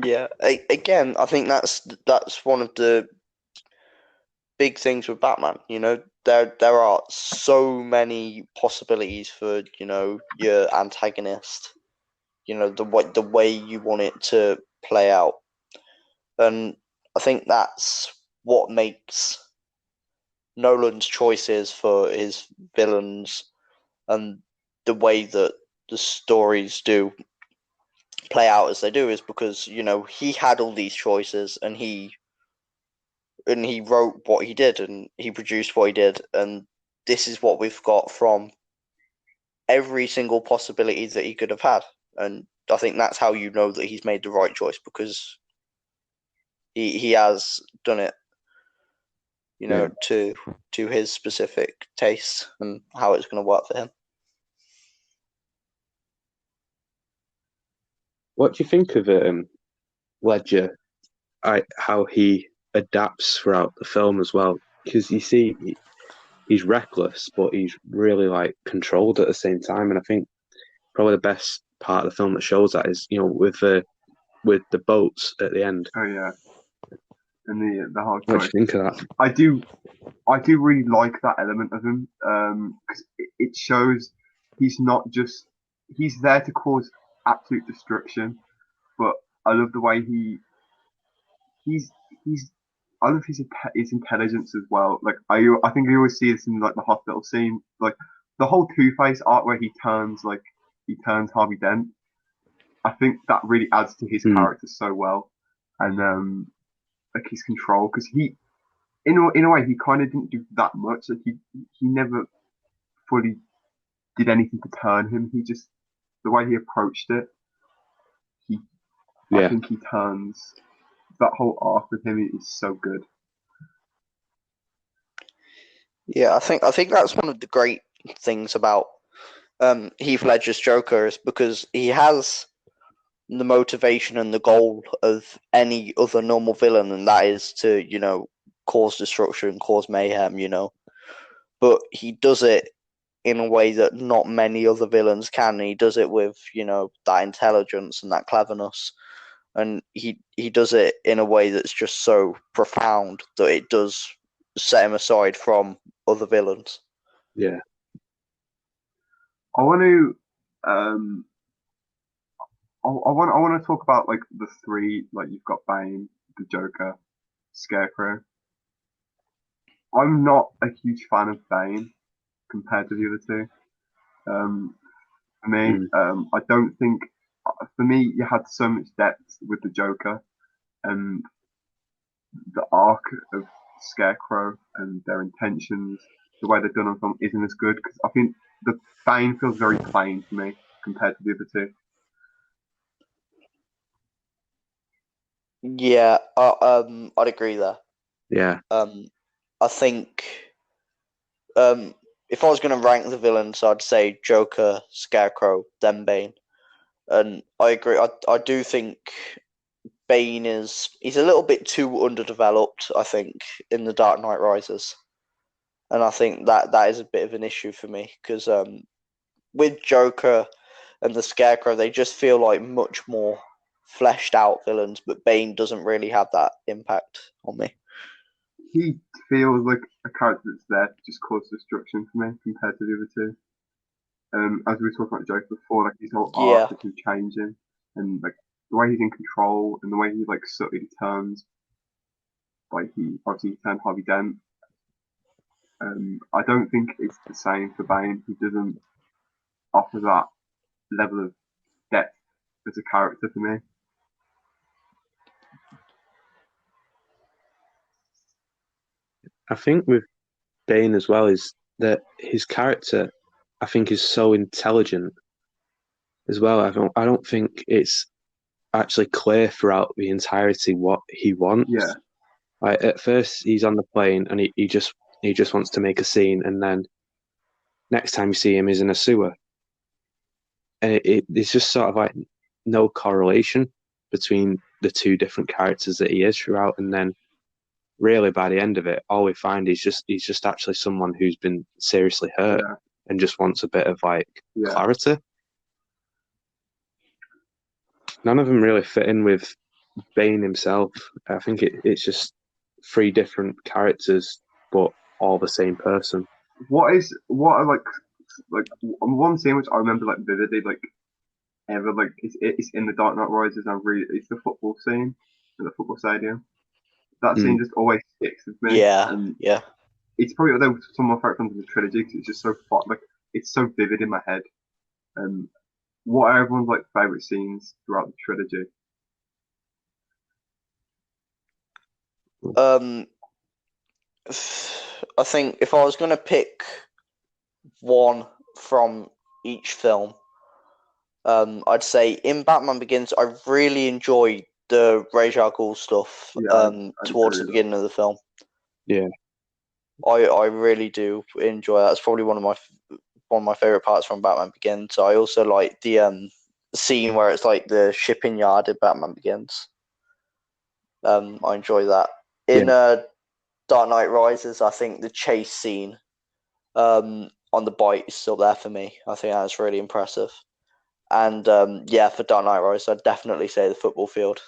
Yeah, again, I think that's one of the big things with Batman. You know, there are so many possibilities for, you know, your antagonist. You know, the way you want it to play out, and I think that's what makes Nolan's choices for his villains and the way that the stories do play out as they do is because, you know, he had all these choices and he wrote what he did and he produced what he did, and this is what we've got from every single possibility that he could have had. And I think that's how you know that he's made the right choice, because he has done it, you know, to his specific taste and how it's going to work for him. What do you think of Ledger? How he adapts throughout the film as well? Because you see, he's reckless, but he's really like controlled at the same time. And I think probably the best part of the film that shows that is, you know, with the boats at the end. Oh yeah, and the hard choice. What do you think of that? I do really like that element of him because it shows he's not just he's there to cause absolute destruction, but I love the way he's I love his intelligence as well. Like I think you always see this in like the hospital scene, like the whole Two-Face art where he turns Harvey Dent. I think that really adds to his character so well, and like his control, because he in a way he kind of didn't do that much. Like he never fully did anything to turn him. He just the way he approached it. I think he turns that whole arc with him is so good. Yeah, I think that's one of the great things about Heath Ledger's Joker, is because he has the motivation and the goal of any other normal villain, and that is to, you know, cause destruction, cause mayhem, you know. But he does it in a way that not many other villains can. He does it with, you know, that intelligence and that cleverness. And he does it in a way that's just so profound that it does set him aside from other villains. Yeah. I want to want to talk about like the three. Like you've got Bane, the Joker, Scarecrow. I'm not a huge fan of Bane compared to the other two. For me, I don't think. For me, you had so much depth with the Joker, and the arc of Scarecrow and their intentions, the way they've done on film, isn't as good because I think the Bane feels very plain to me compared to the other two. Yeah, I'd agree there. Yeah. I think if I was going to rank the villains, I'd say Joker, Scarecrow, then Bane. And I agree. I do think Bane he's a little bit too underdeveloped, I think, in The Dark Knight Rises. And I think that is a bit of an issue for me because with Joker and the Scarecrow, they just feel like much more fleshed out villains, but Bane doesn't really have that impact on me. He feels like a character that's there to just cause destruction for me compared to the other two. As we were talking about Joker before, like his whole arc is changing, and like the way he's in control and the way he like subtly turns, like he obviously turned Harvey Dent. I don't think it's the same for Bane. He doesn't offer that level of depth as a character for me. I think with Bane as well is that his character, I think, is so intelligent as well. I don't think it's actually clear throughout the entirety what he wants. Yeah. Like at first he's on the plane and he just wants to make a scene, and then next time you see him he's in a sewer. And it's just sort of like no correlation between the two different characters that he is throughout, and then really by the end of it, all we find is he's just actually someone who's been seriously hurt and just wants a bit of like clarity. None of them really fit in with Bane himself. I think it's just three different characters, but all the same person. What are like one scene which I remember like vividly, like ever, like it's in the Dark Knight Rises. It's the football scene in the football stadium. That scene just always sticks with me. Yeah. It's probably some of my favorite films in the trilogy because it's just so fun. Like it's so vivid in my head. What are everyone's like favorite scenes throughout the trilogy? I think if I was going to pick one from each film, I'd say in Batman Begins, I really enjoyed the Ra's al Ghul stuff towards the beginning of the film. Yeah, I really do enjoy that. It's probably one of my favorite parts from Batman Begins. I also like the scene where it's like the shipping yard in Batman Begins. I enjoy that. In Dark Knight Rises, I think the chase scene on the bike is still there for me. I think that's really impressive. And for Dark Knight Rises, I'd definitely say the football field.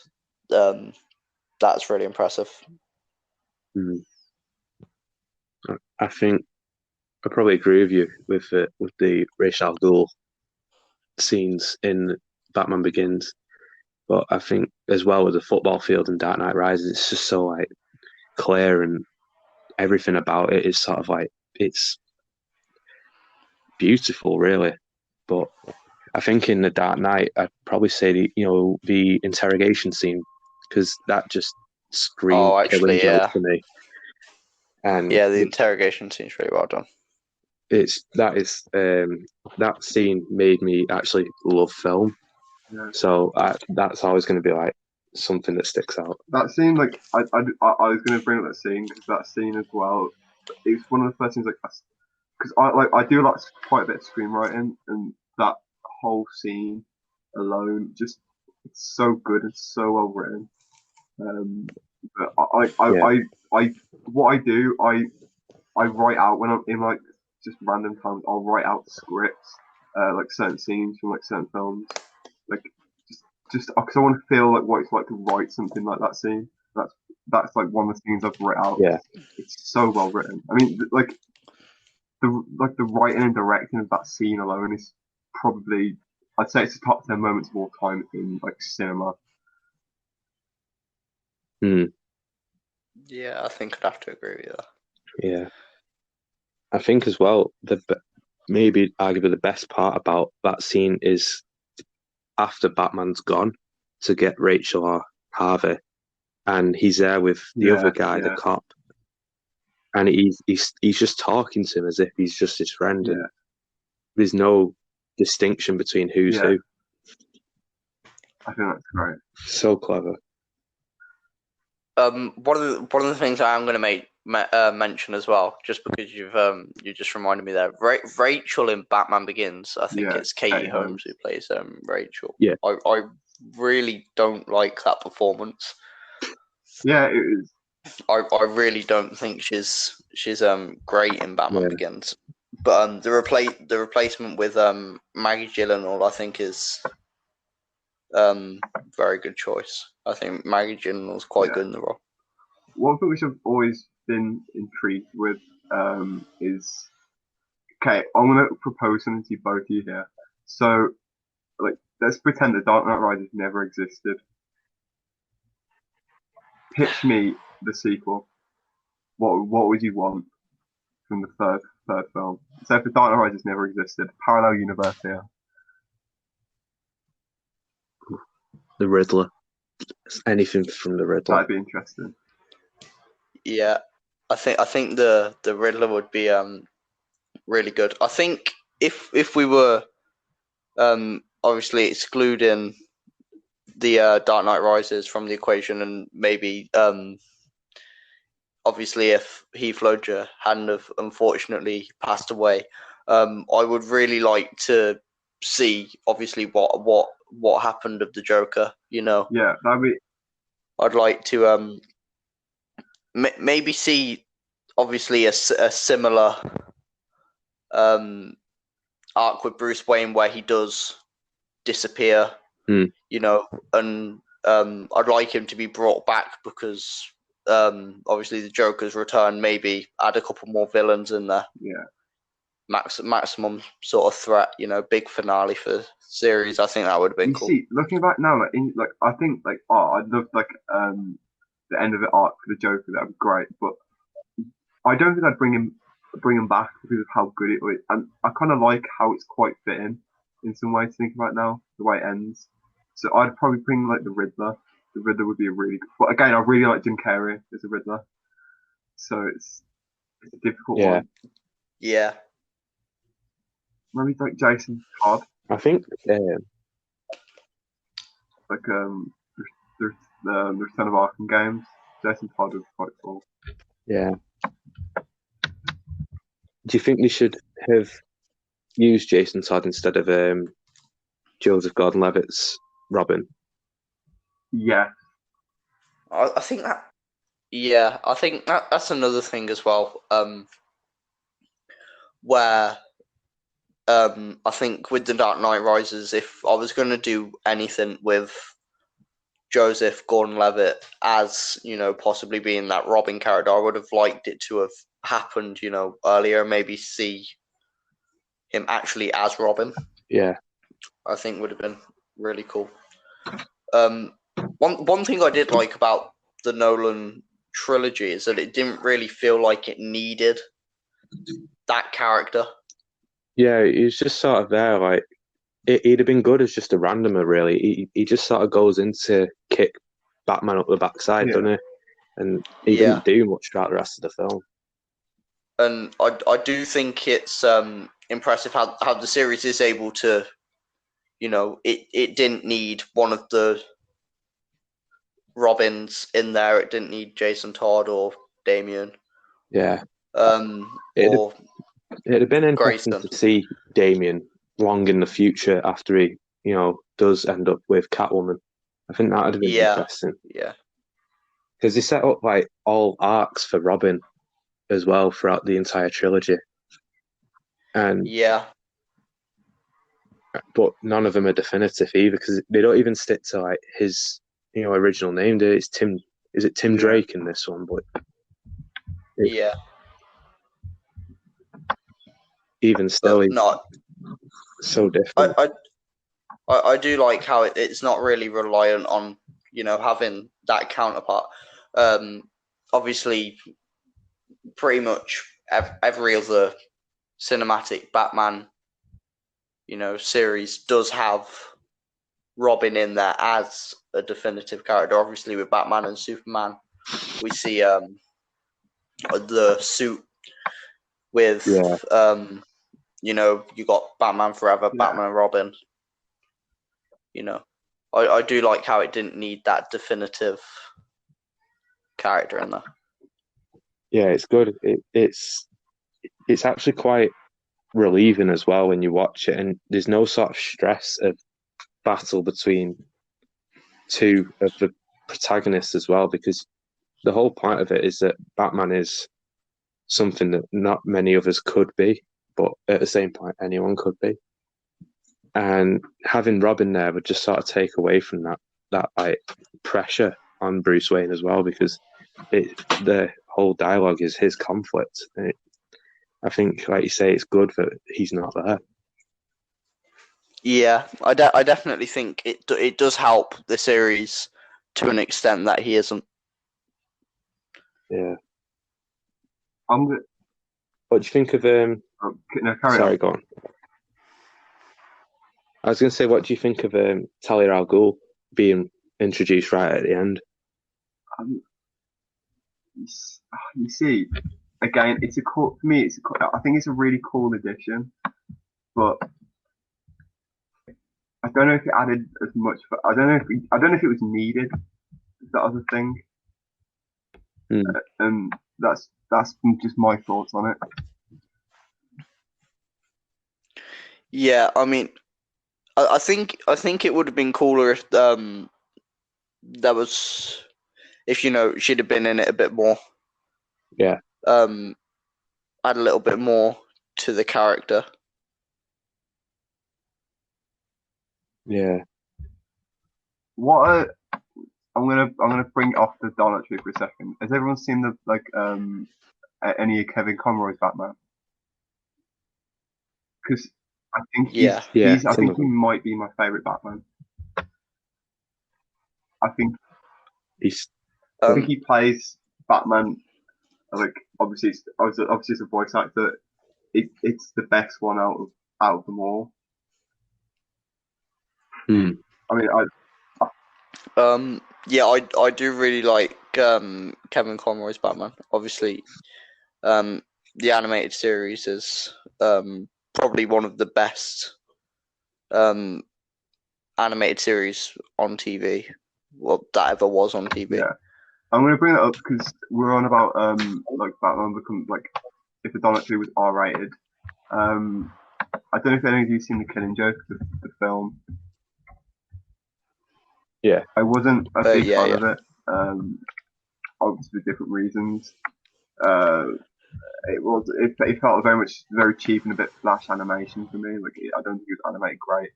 That's really impressive. I think I probably agree with you with the Ra's al Ghul scenes in Batman Begins, but I think as well with the football field in Dark Knight Rises, it's just so like clear, and everything about it is sort of like it's beautiful, really. But I think in the Dark Knight, I'd probably say the interrogation scene, because that just screamed killing joke to me. And the interrogation scene's really well done. That scene made me actually love film. Yeah. So that's always going to be like something that sticks out. That scene, like I was going to bring up that scene because that scene as well. It was one of the first things because I do like quite a bit of screenwriting, and that whole scene alone it's so good and so well written. But what I do, I write out when I'm in like just random times. I'll write out scripts, like certain scenes from like certain films, like just because I want to feel like what it's like to write something like that scene. That's like one of the scenes I've written out. Yeah, it's so well written. I mean, the writing and directing of that scene alone is probably I'd say it's the top 10 moments of all time in like cinema. Yeah, I think I'd have to agree with that. Yeah, I think as well maybe arguably the best part about that scene is after Batman's gone to get Rachel or Harvey, and he's there with the other guy, the cop, and he's just talking to him as if he's just his friend, and there's no distinction between who's who. I think that's great. So clever. One of the things I am going to mention as well, just because you just reminded me there, Rachel in Batman Begins. I think it's Katie Holmes who plays Rachel. Yeah, I really don't like that performance. Yeah, it is. I really don't think she's great in Batman Begins. But the replacement with Maggie Gyllenhaal, I think, is very good choice. I think Maggie Gyllenhaal's quite good in the role. One thing which I've always been intrigued with is, okay, I'm going to propose something to both of you here. So, like, let's pretend that Dark Knight Rises never existed. Pitch me the sequel. What would you want from the third film? So if the Dark Knight Rises never existed, parallel universe here. The Riddler. Anything from the Riddler. That'd be interesting. Yeah, I think the Riddler would be really good. I think if we were obviously excluding the Dark Knight Rises from the equation, and maybe obviously if Heath Ledger hadn't have unfortunately passed away, I would really like to see obviously what happened of the Joker. You know. Yeah, that'd be. I'd like to maybe see obviously a similar arc with Bruce Wayne where he does disappear, you know, and I'd like him to be brought back because obviously the Joker's return, maybe add a couple more villains in there. Yeah. Maximum sort of threat, you know, big finale for the series. I think that would have been cool. See, looking back now, I think I'd love the end of the arc for the Joker. That'd be great, but I don't think I'd bring him back because of how good it was, and I kind of like how it's quite fitting in some way to think about now, the way it ends. So I'd probably bring like the Riddler. The Riddler would be a really good. But again, I really like Jim Carrey as a Riddler, so it's a difficult one. Yeah. Maybe like Jason Todd. I think the Return of Arkham games. Jason Todd was quite cool. Yeah. Do you think they should have used Jason Todd instead of Joseph Gordon-Levitt's Robin? Yeah. I think that. Yeah, I think that's another thing as well. Where I think with the Dark Knight Rises, if I was going to do anything with Joseph Gordon-Levitt as, you know, possibly being that Robin character, I would have liked it to have happened, you know, earlier. Maybe see him actually as Robin. Yeah, I think would have been really cool. One thing I did like about the Nolan trilogy is that it didn't really feel like it needed that character. Yeah, he was just sort of there. Like he'd have been good as just a randomer, really. He just sort of goes in to kick Batman up the backside, doesn't he? And he didn't do much throughout the rest of the film. And I do think it's impressive how the series is able to, you know, it didn't need one of the Robins in there. It didn't need Jason Todd or Damian. Yeah. It'd have been interesting to see Damian long in the future after he, you know, does end up with Catwoman. I think that would have been interesting. Yeah. Because they set up like all arcs for Robin as well throughout the entire trilogy. And but none of them are definitive either, because they don't even stick to like his, you know, original name. It's Tim. Is it Tim Drake in this one? But even still, he's not so different. I do like how it's not really reliant on, having that counterpart. Obviously, pretty much every other cinematic Batman, series does have Robin in there as a definitive character. Obviously, with Batman and Superman, we see the suit with you got Batman Forever, Batman and Robin. I do like how it didn't need that definitive character in there. Yeah, it's good. It's actually quite relieving as well when you watch it, and there's no sort of stress of battle between two of the protagonists as well, because the whole point of it is that Batman is something that not many others could be, but at the same point anyone could be. And having Robin there would just sort of take away from that like pressure on Bruce Wayne as well, because the whole dialogue is his conflict. And I think, like you say, it's good that he's not there. Yeah, I definitely think it does help the series to an extent that he isn't. Yeah. What do you think of sorry, go on. I was going to say, what do you think of Talia al Ghul being introduced right at the end? You see, again, it's a cool, for me. I think it's a really cool addition, but I don't know if it added as much. I don't know if it was needed. That other thing, and that's just my thoughts on it. Yeah, I mean, I think it would have been cooler if she'd have been in it a bit more. Yeah. Add a little bit more to the character. Yeah. I'm gonna bring off the Dark Knight for a second. Has everyone seen any of Kevin Conroy's Batman? Because I think I think he might be my favorite Batman. I think he plays Batman. Like obviously it's a voice actor. It's the best one out of them all. I mean, I do really like Kevin Conroy's Batman. Obviously, the animated series is probably one of the best animated series on TV. Well, that ever was on TV. Yeah, I'm going to bring that up because we're on about Batman become if the Dark Knight was R-rated. I don't know if any of you have seen The Killing Joke, the film. Yeah, I wasn't a big fan of it. Obviously for different reasons. It felt very cheap and a bit flash animation for me. I don't think it was animated great.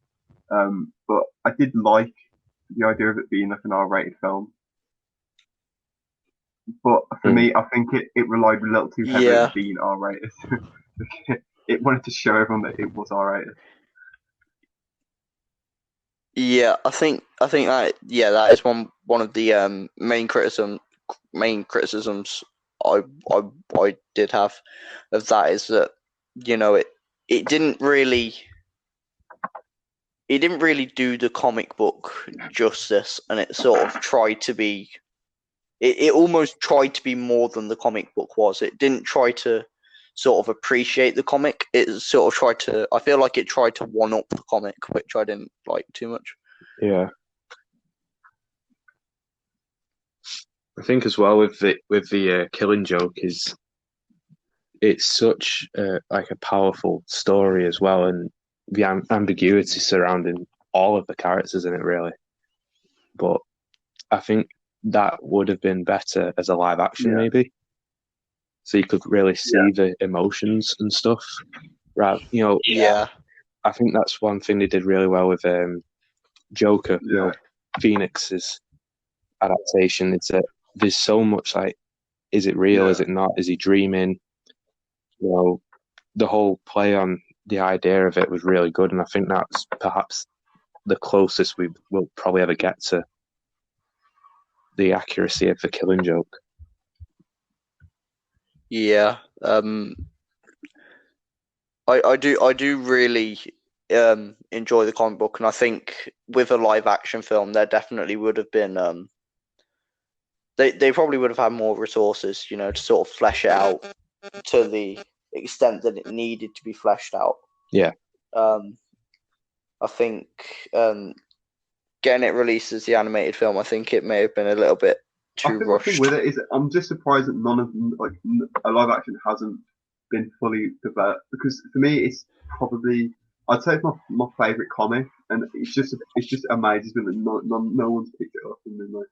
But I did like the idea of it being an R-rated film. But for me, I think it relied a little too heavily on being R-rated. It wanted to show everyone that it was R-rated. Yeah, I think that is one of the main criticisms I did have of that, is that it didn't really do the comic book justice, and it sort of tried to be. It almost tried to be more than the comic book was. It didn't try to sort of appreciate the comic. It sort of tried to. I feel like it tried to one up the comic, which I didn't like too much. Yeah. I think as well with the Killing Joke is it's such a powerful story as well, and the ambiguity surrounding all of the characters in it, really. But I think that would have been better as a live action, maybe, so you could really see the emotions and stuff. Right? I think that's one thing they did really well with Joker. Phoenix's adaptation. It's that there's so much is it real? Is it not? Is he dreaming? The whole play on the idea of it was really good, and I think that's perhaps the closest we will probably ever get to the accuracy of the Killing Joke. Yeah. I do really enjoy the comic book, and I think with a live action film, there definitely would have been they probably would have had more resources, to sort of flesh it out to the extent that it needed to be fleshed out. Yeah. I think getting it released as the animated film, I think it may have been a little bit too rushed. The thing with it is, I'm just surprised that none of a live action hasn't been fully developed, because for me, it's probably, I'd say it's my favourite comic, and it's just amazing that no one's picked it up and been like,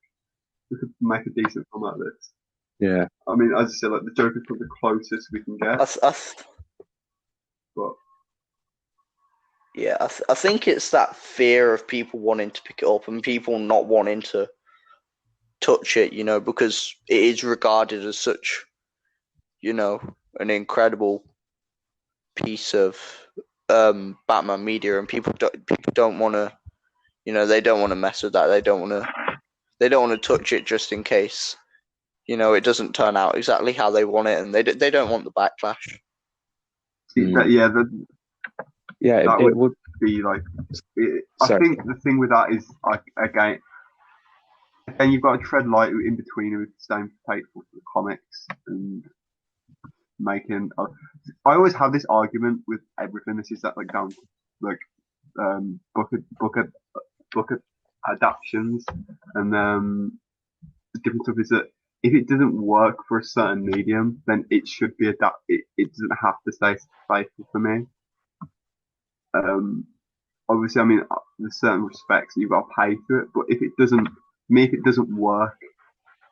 we could make a decent film out of this. Yeah. I mean, as I said, like the Joker's probably the closest we can get. But yeah, I think it's that fear of people wanting to pick it up and people not wanting to touch it, because it is regarded as such, an incredible piece of Batman media, and people don't want to, they don't want to mess with that. They don't want to touch it just in case, it doesn't turn out exactly how they want it, and they don't want the backlash. That would be like. I think the thing with that is, like, again, you've got to tread light in between with staying faithful to the comics and making. I always have this argument with everything. This is that like down like book adaptations, and the difference stuff is that if it doesn't work for a certain medium, then it should be adapted. It doesn't have to stay faithful for me. Obviously, I mean, there's certain respects you've got to pay to it, but if it doesn't work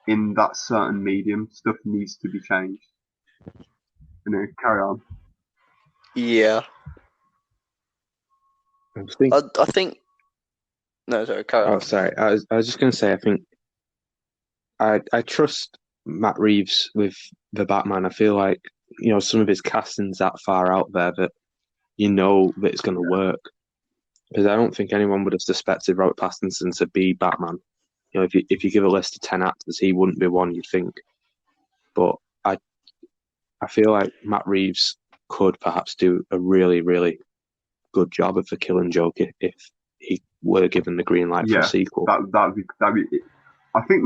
in that certain medium, stuff needs to be changed. Carry on. Yeah. I think. No, sorry, carry on. Oh, sorry. I was just going to say, I think I trust Matt Reeves with the Batman. I feel like, some of his casting's that far out there that that it's going to work. Because I don't think anyone would have suspected Robert Pattinson to be Batman. If you give a list of 10 actors, he wouldn't be one, you'd think. But I feel like Matt Reeves could perhaps do a really, really good job of the Killing Joke if he were given the green light for a sequel. That'd be. I think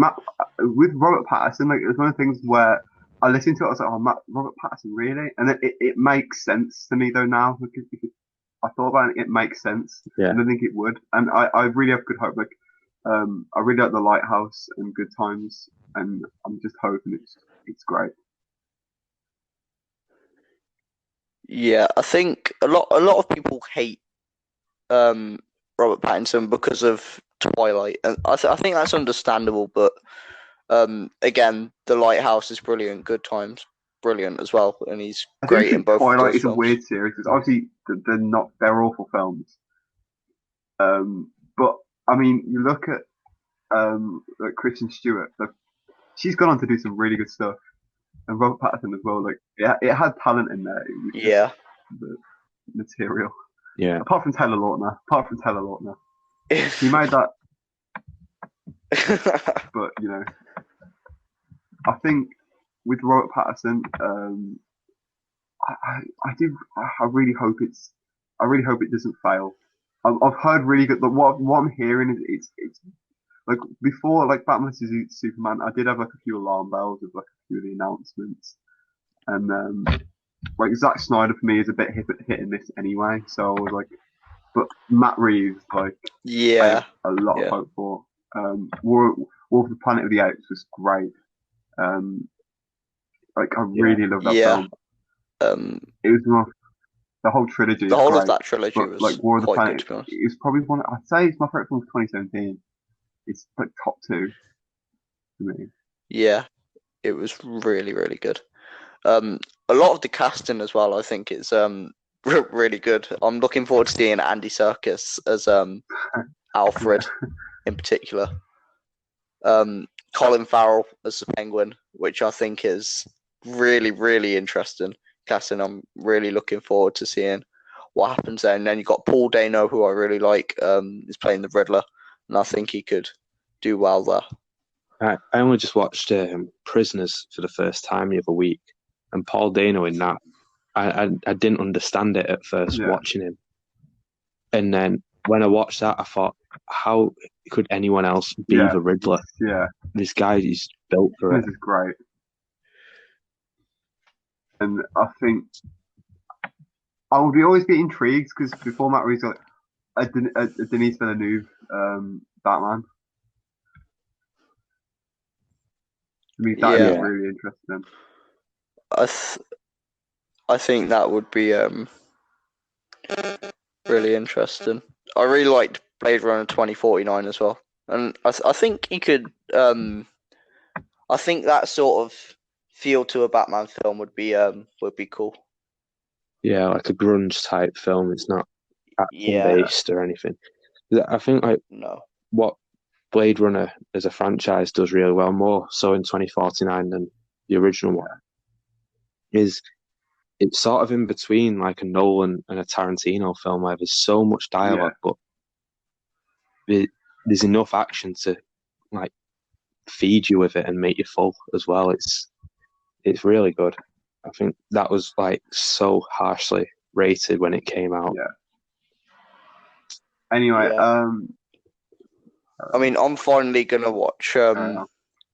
with Robert Pattinson, like, it's one of the things where I listened to it, I was like, Robert Pattinson, really? And it makes sense to me though now, because I thought about it, it makes sense. Yeah. And I think it would. And I really have good hope. Like, I really like The Lighthouse and Good Times, and I'm just hoping it's great. Yeah, I think a lot of people hate Robert Pattinson because of Twilight, and I think that's understandable. But again, The Lighthouse is brilliant. Good Times, brilliant as well, and he's great in both. Twilight is films. A weird series because obviously they're awful films. But I mean, you look at like Kristen Stewart, she's gone on to do some really good stuff. And Robert Pattinson as well, like, it had talent in there. Yeah. The material. Yeah. Apart from Taylor Lautner. He made that. But, I think with Robert Pattinson, I really hope it doesn't fail. I've heard really good, but what I'm hearing is it's like before, like Batman vs Superman, I did have like a few alarm bells with like a few of the announcements, and like Zack Snyder for me is a bit hit and miss anyway. So I was like, but Matt Reeves, like, I have a lot of hope for. War of the Planet of the Apes was great. Like I really love that film. It was the whole trilogy. The whole great, of that trilogy was like War of the Planet. Good, it was probably one. I'd say it's my favorite film of 2017. It's like top 2 for me. Yeah, it was really, really good. A lot of the casting as well, I think, is really good. I'm looking forward to seeing Andy Serkis as Alfred in particular. Colin Farrell as the Penguin, which I think is really, really interesting casting. I'm really looking forward to seeing what happens there. And then you got Paul Dano, who I really like, is playing the Riddler, and I think he could do well there. I only just watched Prisoners for the first time the other week, and Paul Dano in that. I didn't understand it at first watching him, and then when I watched that, I thought, how could anyone else be the Riddler? Yeah, this guy is built for it. This is great, and I think I would always be intrigued because before Matt Reeves got a Denis Villeneuve Batman. I mean, that is really interesting. I think that would be really interesting. I really liked Blade Runner 2049 as well, and I think he could. I think that sort of feel to a Batman film would be cool. Yeah, like a grunge type film. It's not action based or anything. I think what Blade Runner as a franchise does really well, more so in 2049 than the original one, is it's sort of in between like a Nolan and a Tarantino film where there's so much dialogue, but there's enough action to like feed you with it and make you full as well. It's really good. I think that was like so harshly rated when it came out. Yeah. Anyway, I mean, I'm finally gonna watch.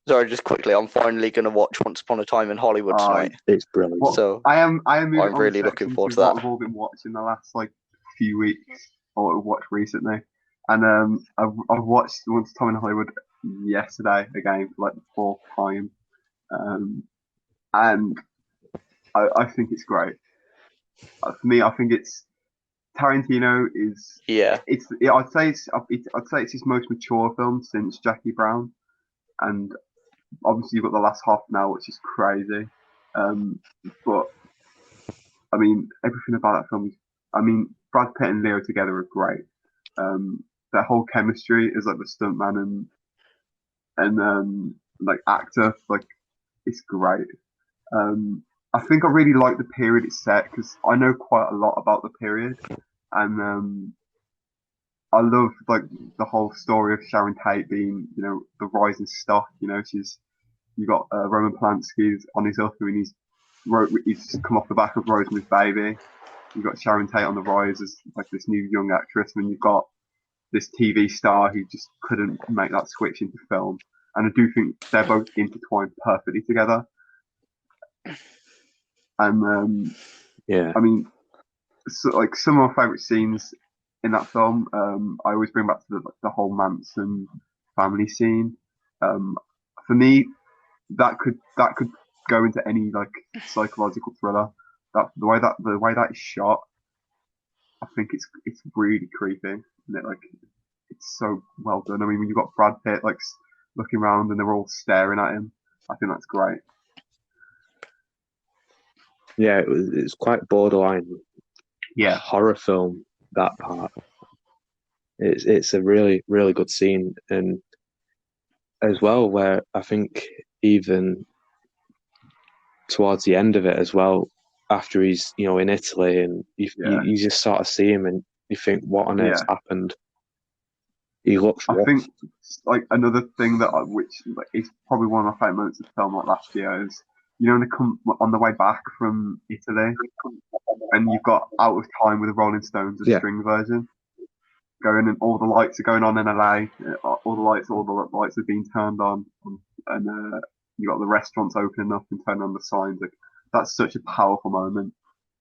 Sorry, just quickly, I'm finally gonna watch Once Upon a Time in Hollywood tonight. It's brilliant. Well, so I'm really looking forward to that. What we've all been watching the last like few weeks, or what we've watched recently, and I've watched Once Upon a Time in Hollywood yesterday again for like the fourth time, and I think it's great. For me, I think it's Tarantino is I'd say it's his most mature film since Jackie Brown, and obviously you've got the last half now, which is crazy. But I mean, everything about that film. I mean, Brad Pitt and Leo together are great. Their whole chemistry is like the stuntman and like actor, like it's great. I think I really like the period it's set because I know quite a lot about the period, and I love like the whole story of Sharon Tate being, the rising star. You got Roman Polanski's on his up, and he's come off the back of Rosemary's Baby. You've got Sharon Tate on the rise as like this new young actress, and you've got this TV star who just couldn't make that switch into film. And I do think they're both intertwined perfectly together. And I mean, like some of my favourite scenes in that film, I always bring back to the whole Manson family scene. For me, that could go into any like psychological thriller. The way that is shot, I think it's really creepy, and it's so well done. I mean, when you've got Brad Pitt like looking around and they're all staring at him, I think that's great. Yeah, it's quite borderline. Yeah, horror film, that part. It's a really, really good scene, and as well where I think even towards the end of it as well, after he's in Italy and you just sort of see him and you think, what on earth happened? He looks rough. I think like another thing which is probably one of my favourite moments of the film like last year is when they come on the way back from Italy and you've got Out of Time with the Rolling Stones, a string version going, and all the lights are going on in LA, all the lights are being turned on, and you got the restaurants opening up and turning on the signs. Like, that's such a powerful moment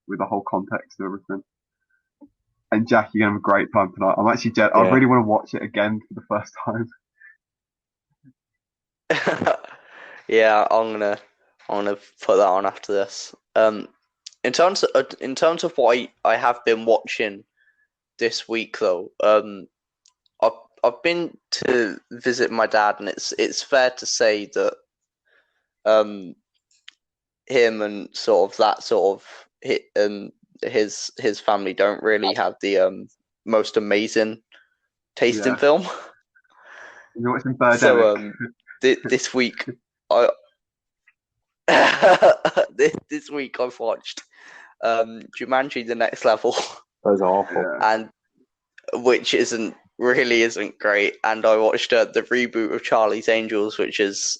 with the whole context of everything. And Jack, you're gonna have a great time tonight. I'm actually I really want to watch it again for the first time. Yeah, I'm gonna put that on after this. In terms of what I have been watching this week though, I've been to visit my dad, and it's fair to say that him and his family don't really have the most amazing taste in film. You know what's in Birdemic? So this week this week I've watched Jumanji: The Next Level. That was awful. Yeah. and which really isn't great. And I watched the reboot of Charlie's Angels, which is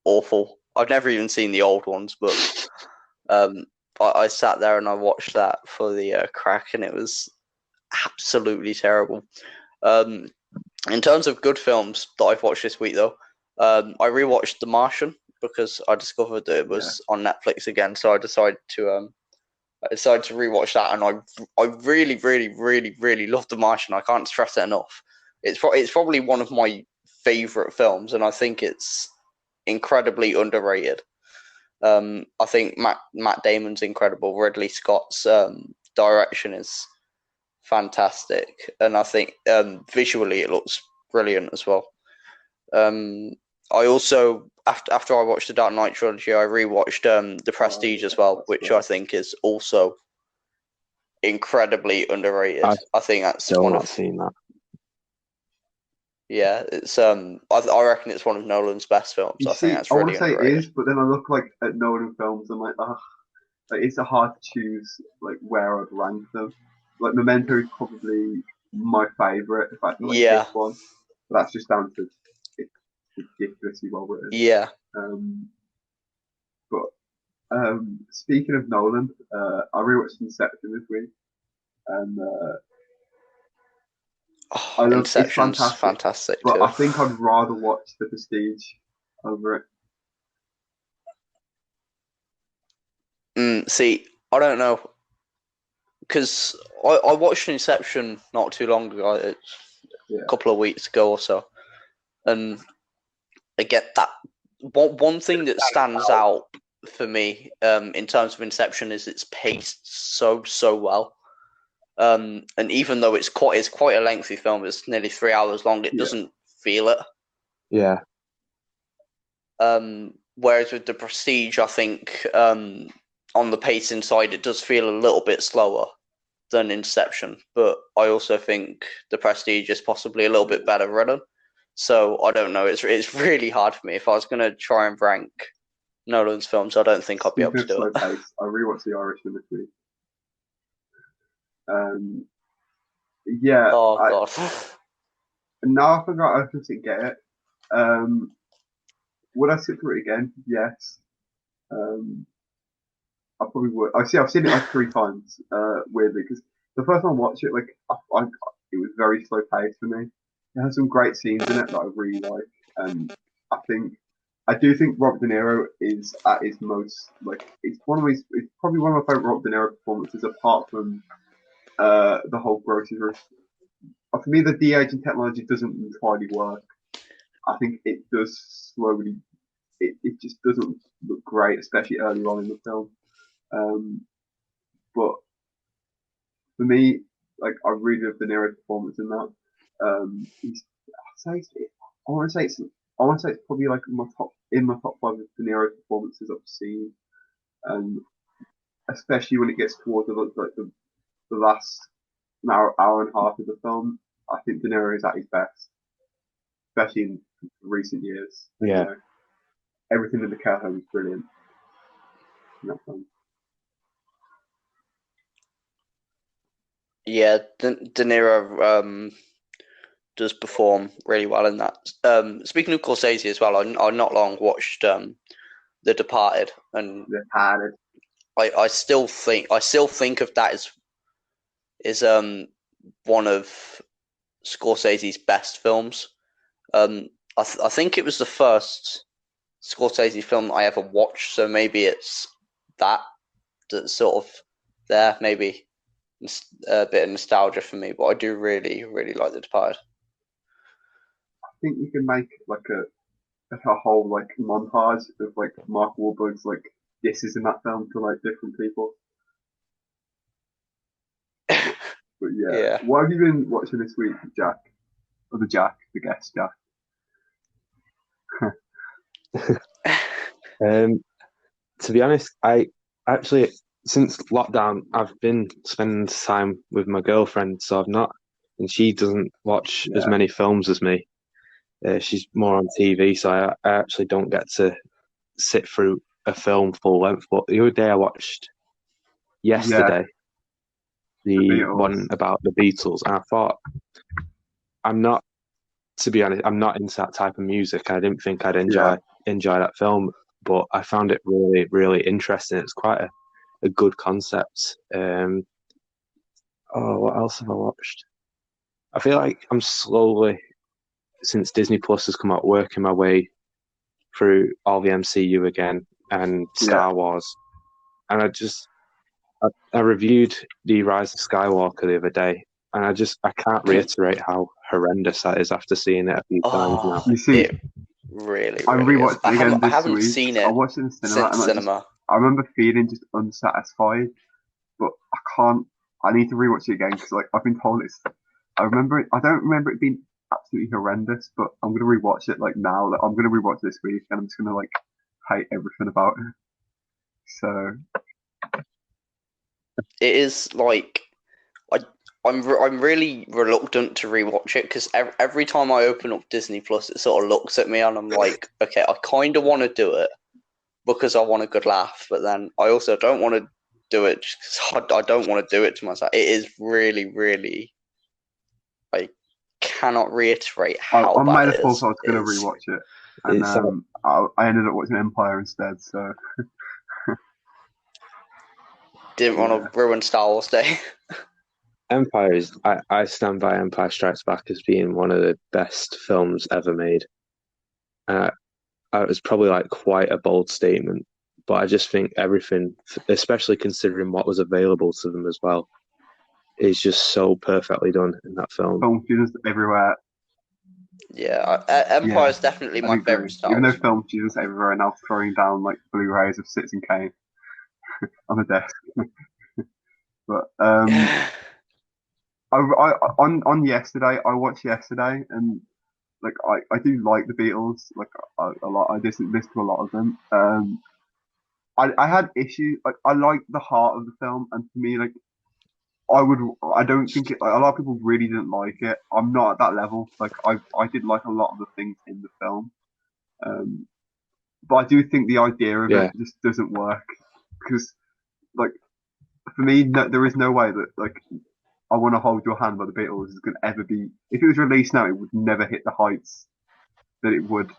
awful. I've never even seen the old ones, but I sat there and I watched that for the crack, and it was absolutely terrible. In terms of good films that I've watched this week, though, I rewatched The Martian because I discovered that it was on Netflix again, so I decided to rewatch that, and I really, really, really, really love The Martian. I can't stress it enough. It's probably one of my favorite films, and I think it's incredibly underrated. I think Matt Damon's incredible. Ridley Scott's direction is fantastic, and I think visually it looks brilliant as well. I also, after I watched the Dark Knight Trilogy, I rewatched The Prestige as well, which I think is also incredibly underrated. I think that's still not seen that. Yeah, it's I reckon it's one of Nolan's best films. I think that's really underrated. I want to say it is, but then I look at Nolan films and it's hard to choose where I'd rank them. Memento is probably my favourite if I had to pick one. But that's just down to it's ridiculously well written. Yeah. But speaking of Nolan, I rewatched Inception this week, and I love Inception's fantastic but too. I think I'd rather watch The Prestige over it. See, I don't know, because I watched Inception not too long ago, a couple of weeks ago or so, and I get that. One thing that stands out for me in terms of Inception is it's paced so well. And even though it's quite a lengthy film, it's nearly 3 hours long, it doesn't feel it. Yeah. Whereas with The Prestige, I think on the pacing side, it does feel a little bit slower than Inception. But I also think The Prestige is possibly a little bit better written. So I don't know. It's really hard for me. If I was going to try and rank Nolan's films, I don't think I'd be able to do it. I rewatched The Irishman this week. God. Now I forgot I didn't get it. Would I sit through it again? Yes. I probably would. I've seen it 3 times. Weirdly, because the first time I watched it, it was very slow paced for me. It has some great scenes in it that I really like, and I do think Robert De Niro is at his most it's probably one of my favorite Robert De Niro performances, apart from the whole grocery. For me, the de-aging technology doesn't entirely work. I think it does slowly. It just doesn't look great, especially early on in the film. But for me, I really love De Niro's performance in that. I want to say it's probably in my top 5 of De Niro's performances I've seen, especially when it gets towards the last hour and a half of the film. I think De Niro is at his best, especially in recent years. Yeah, everything in the care home is brilliant in that film. Yeah, De Niro does perform really well in that. Speaking of Scorsese as well, I not long watched The Departed, and I still think of that as one of Scorsese's best films. I think it was the first Scorsese film I ever watched, so maybe it's that's sort of there, maybe a bit of nostalgia for me, but I do really, really like The Departed. I think you can make a whole montage of Mark Wahlberg's disses in that film to different people. But yeah. What have you been watching this week, Jack? Or the guest Jack? To be honest, I actually, since lockdown, I've been spending time with my girlfriend, so I've not, and she doesn't watch as many films as me. She's more on TV, so I actually don't get to sit through a film full length. But the other day I watched yesterday. the one about the Beatles, and I thought, to be honest, I'm not into that type of music. I didn't think I'd enjoy that film, but I found it really, really interesting. It's quite a good concept. What else have I watched? I feel like I'm slowly, since Disney Plus has come out, working my way through all the MCU again and Star Wars. And I reviewed the Rise of Skywalker the other day, and I can't reiterate how horrendous that is after seeing it a few times now. You see, it really I rewatched it again this I haven't week. seen it. I watched it in the cinema. I remember feeling just unsatisfied, but I can't. I need to rewatch it again because, like, I've been told it's. I don't remember it being absolutely horrendous, but I'm gonna rewatch it like now. Like, I'm gonna rewatch this week, and I'm just gonna like hate everything about it. So it is like I'm really reluctant to rewatch it because every time I open up Disney Plus, it sort of looks at me and I'm like, okay, I kind of want to do it because I want a good laugh, but then I also don't want to do it because I don't want to do it to myself. It is really, really. I cannot reiterate how bad it is. I made a thought I was going to rewatch it, and I ended up watching Empire instead. So didn't want to ruin Star Wars Day. Empire is. I stand by Empire Strikes Back as being one of the best films ever made. It was probably like quite a bold statement, but I just think everything, especially considering what was available to them as well, is just so perfectly done in that film. Film studios everywhere. Yeah, Empire is definitely my favorite Star Wars. Even though film studios everywhere are now throwing down like Blu-rays of Citizen Kane on the desk. But on yesterday, I watched yesterday, and like I do like the Beatles like a lot. I listen to a lot of them. I had issues. Like, I like the heart of the film, and for me, like, I don't think a lot of people really didn't like it. I'm not at that level. Like, I did like a lot of the things in the film, but I do think the idea of it just doesn't work because, like, for me, there is no way that like I Want to Hold Your Hand by the Beatles is going to ever be. If it was released now, it would never hit the heights that it would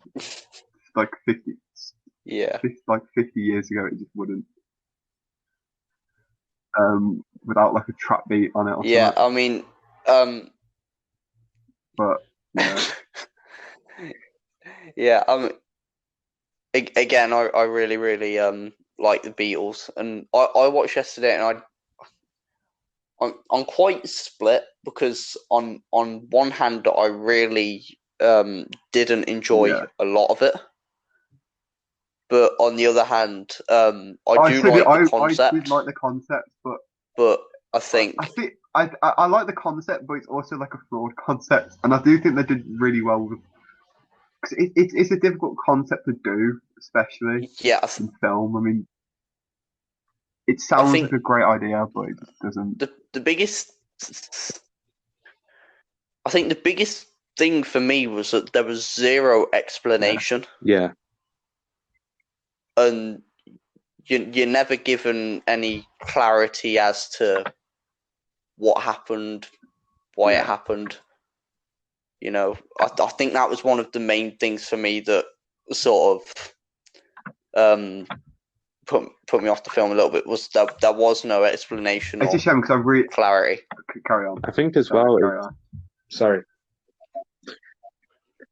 like 50 years ago. It just wouldn't. Without like a trap beat on it. Or something. I mean, but yeah, again, I really, really like the Beatles, and I watched yesterday, and I'm quite split because on one hand, I really didn't enjoy a lot of it. But on the other hand, I do like the concept. I did like the concept, but I think I like the concept, but it's also like a flawed concept, and I do think they did really well with. Because it's a difficult concept to do, especially in film. I mean, it sounds like a great idea, but it just doesn't. The biggest, I think, the biggest thing for me was that there was zero explanation. Yeah. And you're never given any clarity as to what happened, why it happened. You know, I think that was one of the main things for me that sort of put me off the film a little bit, was that there was no explanation. It's a shame because I really clarity. Carry on. I think as well. Sorry.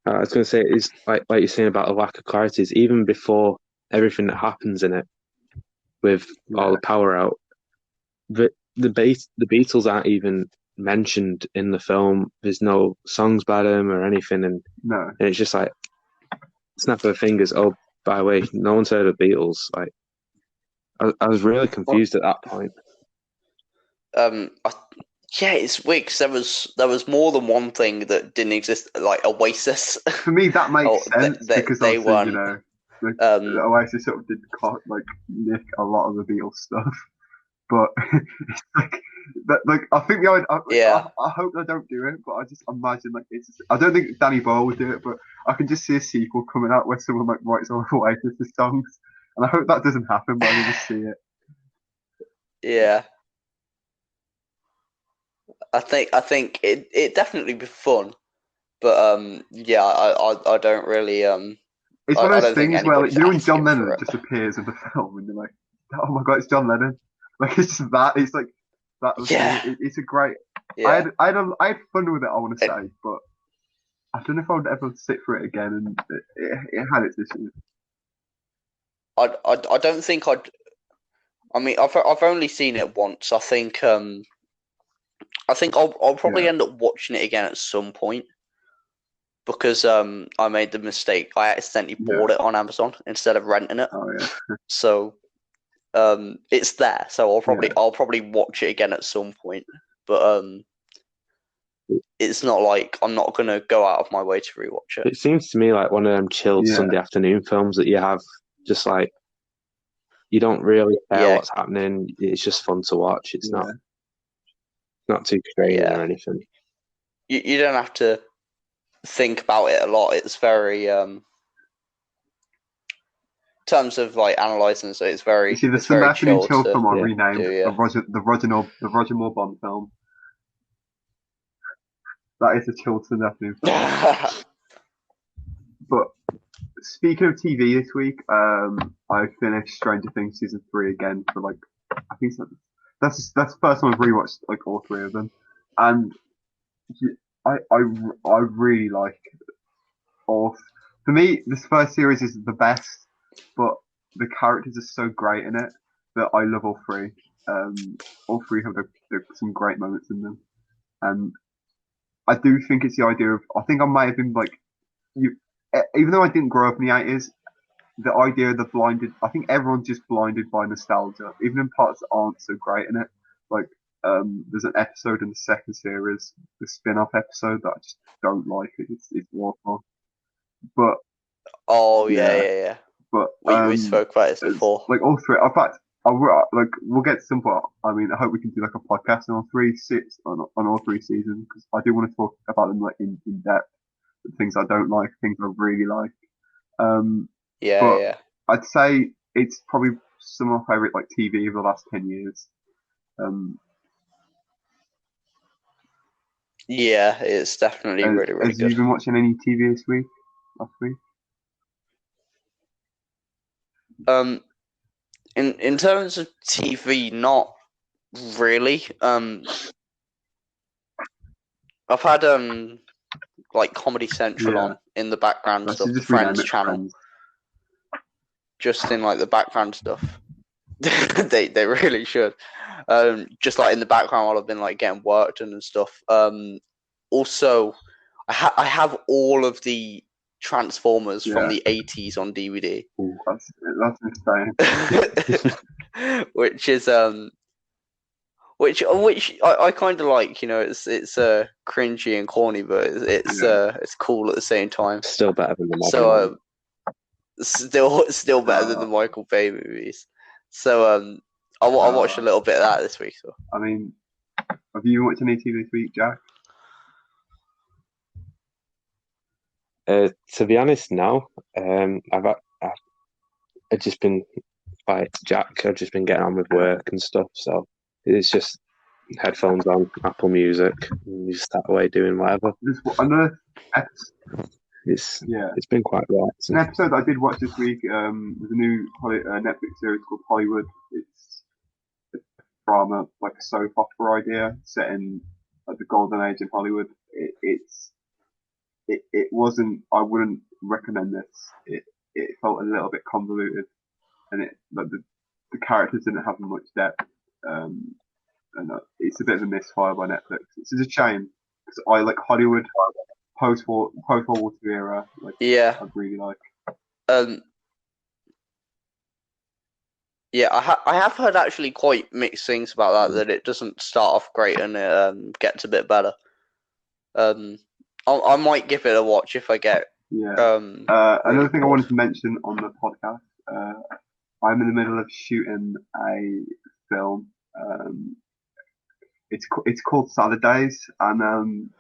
I was going to say, it's like you're saying about a lack of clarity. Is even before everything that happens in it, with all the power out, the Beatles aren't even mentioned in the film. There's no songs by them or anything, and it's just like snap of the fingers. Oh, by the way, no one's heard of Beatles. Like, I was really confused at that point. It's weird because there was more than one thing that didn't exist, like Oasis. For me, that makes sense because they won. You know, the Oasis sort of did like nick a lot of the Beatles stuff, but it's like I think I hope they don't do it, but I just imagine like I don't think Danny Boyle would do it, but I can just see a sequel coming out where someone like writes all the Oasis songs, and I hope that doesn't happen, but I can just see it. Yeah. I think it definitely be fun, but yeah, I don't really It's one I of those don't think things where, like, anybody's you know, when John asking for Lennon it. just appears in the film, and you're like, "Oh my god, it's John Lennon!" Like, it's just that. It's like that. Yeah, It's a great. yeah. I had fun with it. I want to say, but I don't know if I would ever sit for it again. And it had its issues. I don't think I'd. I mean, I've only seen it once. I think I'll probably end up watching it again at some point because I made the mistake. I accidentally bought it on Amazon instead of renting it. Oh yeah. So it's there. So I'll probably watch it again at some point. But it's not like I'm not gonna go out of my way to rewatch it. It seems to me like one of them chilled Yeah. Sunday afternoon films that you have, just like you don't really care Yeah. what's happening. It's just fun to watch. It's Yeah. not too crazy Yeah. or anything. You don't have to think about it a lot. It's very in terms of like analysing, so it's very. You see, the it's very Sunday afternoon chill chill film I renamed do, the Roger Moore Bond film. That is a chill Sunday afternoon film. But speaking of TV this week, I finished Stranger Things season 3 again for like, I think that's the first time I've rewatched like all 3 of them, and I really like all. For me, this first series is the best, but the characters are so great in it that I love all 3. All 3 have some great moments in them, and I do think it's the idea of. I think I might have been like even though I didn't grow up in the 80s, the idea of the blinded. I think everyone's just blinded by nostalgia, even in parts that aren't so great in it. Like, there's an episode in the second series, the spin-off episode that I just don't like. It's awful. But oh yeah. but We spoke about this before. like all 3. In fact, like we'll get to some point. I mean, I hope we can do like a podcast on all 3 seasons, because I do want to talk about them like in depth. Things I don't like, things I really like. But I'd say it's probably some of my favorite like TV of the last 10 years. Yeah, it's definitely really good. Have you been watching any TV this week? Last week? In terms of TV, not really. I've had like Comedy Central on in the background stuff, the Friends channel. Friends. Just in like the background stuff. they really should. Just like in the background while I've been like getting work done and stuff. Also, I have all of the Transformers from the 80s on DVD. Ooh, that's insane. Which is which I kind of like. You know, it's cringy and corny, but it's cool at the same time. Still better than the modern one. Still better than the Michael Bay movies. So I watched a little bit of that this week. So I mean, have you watched any TV this week, Jack? To be honest, no. I've just been like Jack. I've just been getting on with work and stuff, so it's just headphones on, Apple Music, and you start away doing whatever. It's been quite relaxing. An episode I did watch this week was a new Netflix series called Hollywood. It's a drama, like a soap opera idea set in like the golden age in Hollywood. It wasn't. I wouldn't recommend this. It felt a little bit convoluted, and the characters didn't have much depth. And it's a bit of a misfire by Netflix. It's a shame, because I like Hollywood post World War II era. Like, I really like. Yeah, I have heard actually quite mixed things about that. That it doesn't start off great and it gets a bit better. I might give it a watch if I get. Another thing I wanted to mention on the podcast. I'm in the middle of shooting a film. It's called Salad Days, and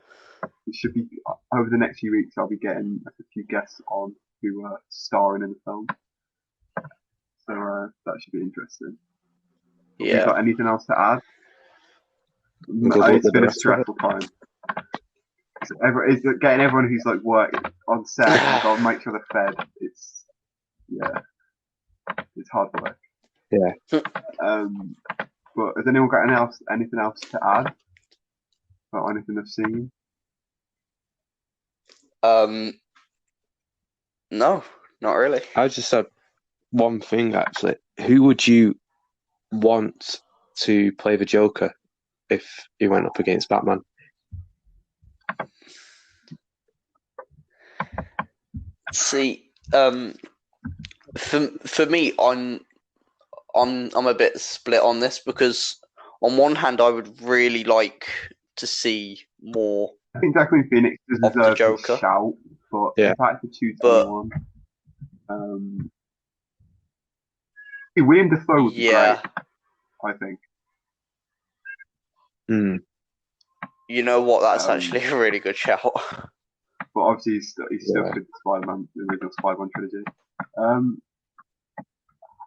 it should be over the next few weeks. I'll be getting a few guests on who are starring in the film, so that should be interesting. Have you got anything else to add? It's been a stressful time. It's getting everyone who's like work on set and got to make sure they're fed. It's hard work. Yeah. But has anyone got anything else to add about anything they've seen? No, not really. I just said one thing actually. Who would you want to play the Joker if he went up against Batman? See, for me, I'm a bit split on this because on one hand, I would really like to see more. I think Joaquin Phoenix deserves a shout, but if I had to choose anyone, William Dafoe would be great. I think. You know what? That's actually a really good shout. But obviously, he's still with Spider-Man, the original Spider-Man trilogy. I'm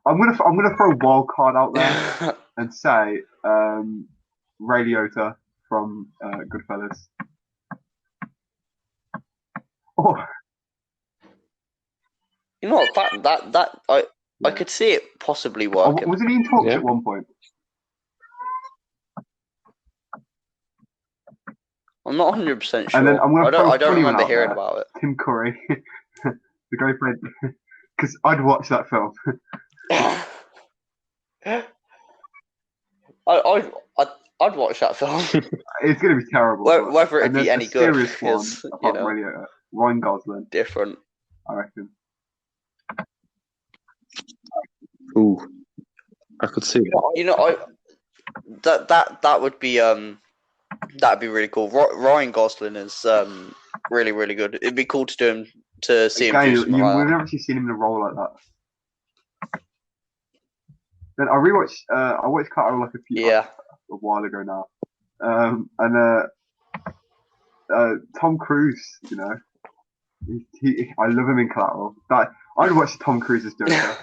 gonna throw a wild card out there and say Ray Liotta from Goodfellas. Oh. You know what? That I could see it possibly working. Wasn't he in talks at one point? I'm not 100% sure. And then I don't remember hearing about it. Tim Curry, the guy who played, because I'd watch that film. I'd watch that film. It's going to be terrible. Whether it be any good is, Ryan Gosling. Different. I reckon. Ooh, I could see that. You know, that would be that'd be really cool. Ryan Gosling is really, really good. It'd be cool to see him do something like that. We've never actually seen him in a role like that. Then I watched Carter like a while ago now. And Tom Cruise, you know, I love him in Collateral. I'd watch Tom Cruise's Joker.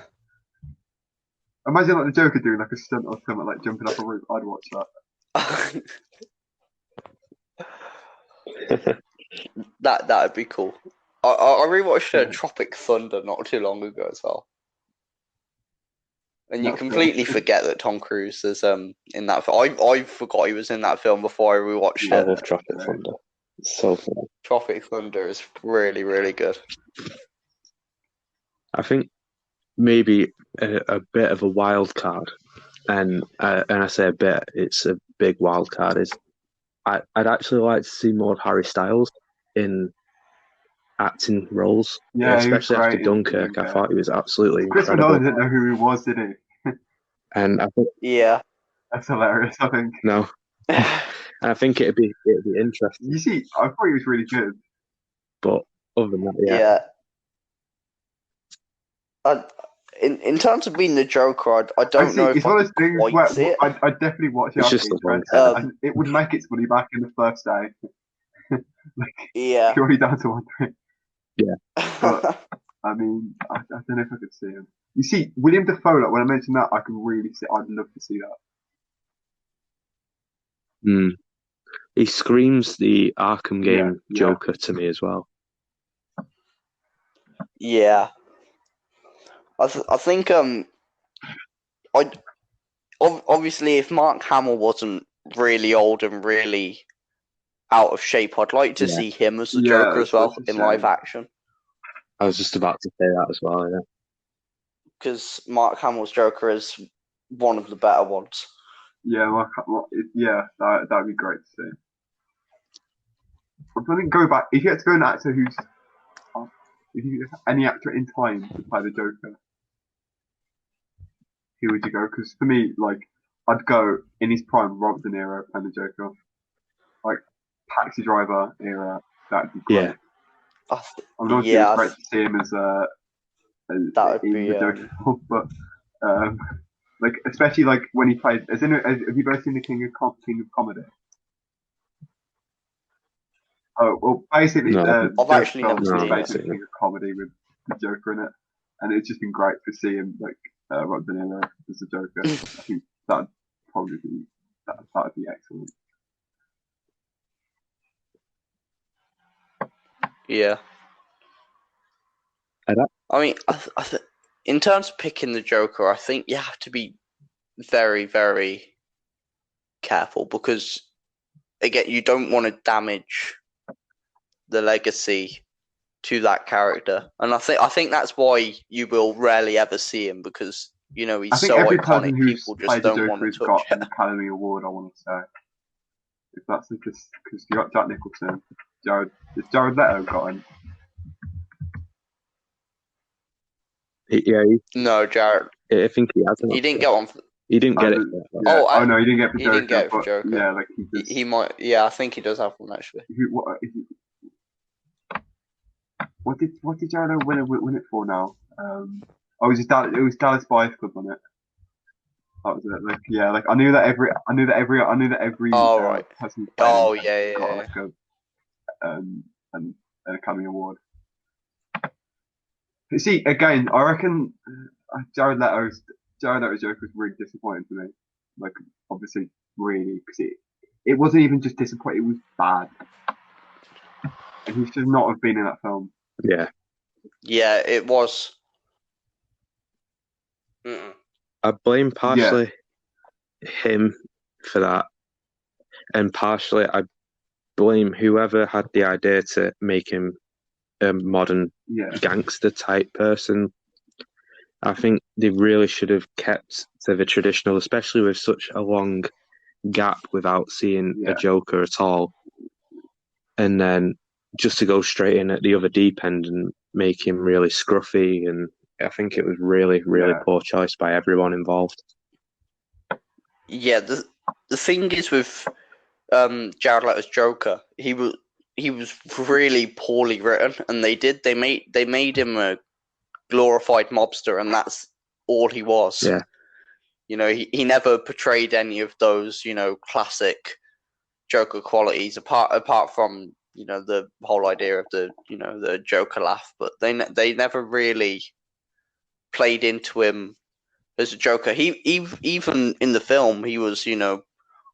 Imagine like the Joker doing like a stunt or something, like jumping off a roof. I'd watch that. That'd be cool. I rewatched Tropic Thunder not too long ago as well. And you completely forget that Tom Cruise is in that film. I forgot he was in that film before I rewatched it. I love Tropic Thunder. It's so funny. Tropic Thunder is really, really good. I think maybe a bit of a wild card, and I say a bit, it's a big wild card, is I'd actually like to see more of Harry Styles in acting roles, especially after Dunkirk. I thought he was absolutely incredible. Chris Nolan didn't know who he was, did he? And I think that's hilarious. I think no, and I think it'd be interesting. You see, I thought he was really good, but other than that, in terms of being the Joker, I don't know if I could quite see it. I'd definitely watch it. It's just and it would make its money back in the first day. Purely down to one thing. Yeah. But, I mean, I don't know if I could see him. You see, William Dafoe, like, when I mentioned that, I can really see. I'd love to see that. He screams the Arkham game Joker to me as well. Yeah. I think obviously if Mark Hamill wasn't really old and really out of shape, I'd like to see him as the Joker as well in live action. I was just about to say that as well, because Mark Hamill's Joker is one of the better ones. Yeah, that'd be great to see. I'm trying to go back. If you had to go an actor if you any actor in time to play the Joker, who would you go? Because for me, like, I'd go in his prime, Robert De Niro playing the Joker, like Taxi Driver era. That'd be great. Yeah. I'm not sure it's great to see him as that would be the Joker, but like especially like when he played. Have you both seen the King of Comedy? Oh well, basically, I've actually never seen basically King of Comedy with the Joker in it, and it's just been great to see him like Robert De Niro as the Joker. I think that'd probably be that'd be excellent. Yeah. I mean, in terms of picking the Joker, I think you have to be very, very careful because, again, you don't want to damage the legacy to that character, and I think that's why you will rarely ever see him because he's so iconic. People just don't want to touch got an Academy Award. I want to say, if that's because you got Jack Nicholson, Jared Leto got one? Yeah. No, Jared. I think he hasn't. He didn't get one. He didn't get it. Yeah. No, he didn't get the Joker. He didn't get it for Joker. Yeah, like he might. Yeah, I think he does have one actually. What did Jared win it for now? It was Dallas Buyers Club on it. That was it. Like I knew that every right. person got like an Academy Award. But see, again, I reckon Jared Leto's Joker was really disappointing to me. Like, obviously, really, because it wasn't even just disappointing; it was bad, and he should not have been in that film. Yeah. Yeah, it was. I blame partially him for that, and partially I blame whoever had the idea to make him a modern gangster type person. I think they really should have kept to the traditional, especially with such a long gap without seeing a Joker at all. And then just to go straight in at the other deep end and make him really scruffy. And I think it was really, really poor choice by everyone involved. Yeah, the thing is with Jared Leto's Joker, he was really poorly written, and they made him a glorified mobster, and that's all he was. Yeah. He never portrayed any of those, classic Joker qualities apart from, the whole idea of the Joker laugh, but they never really played into him as a Joker. He even in the film, he was,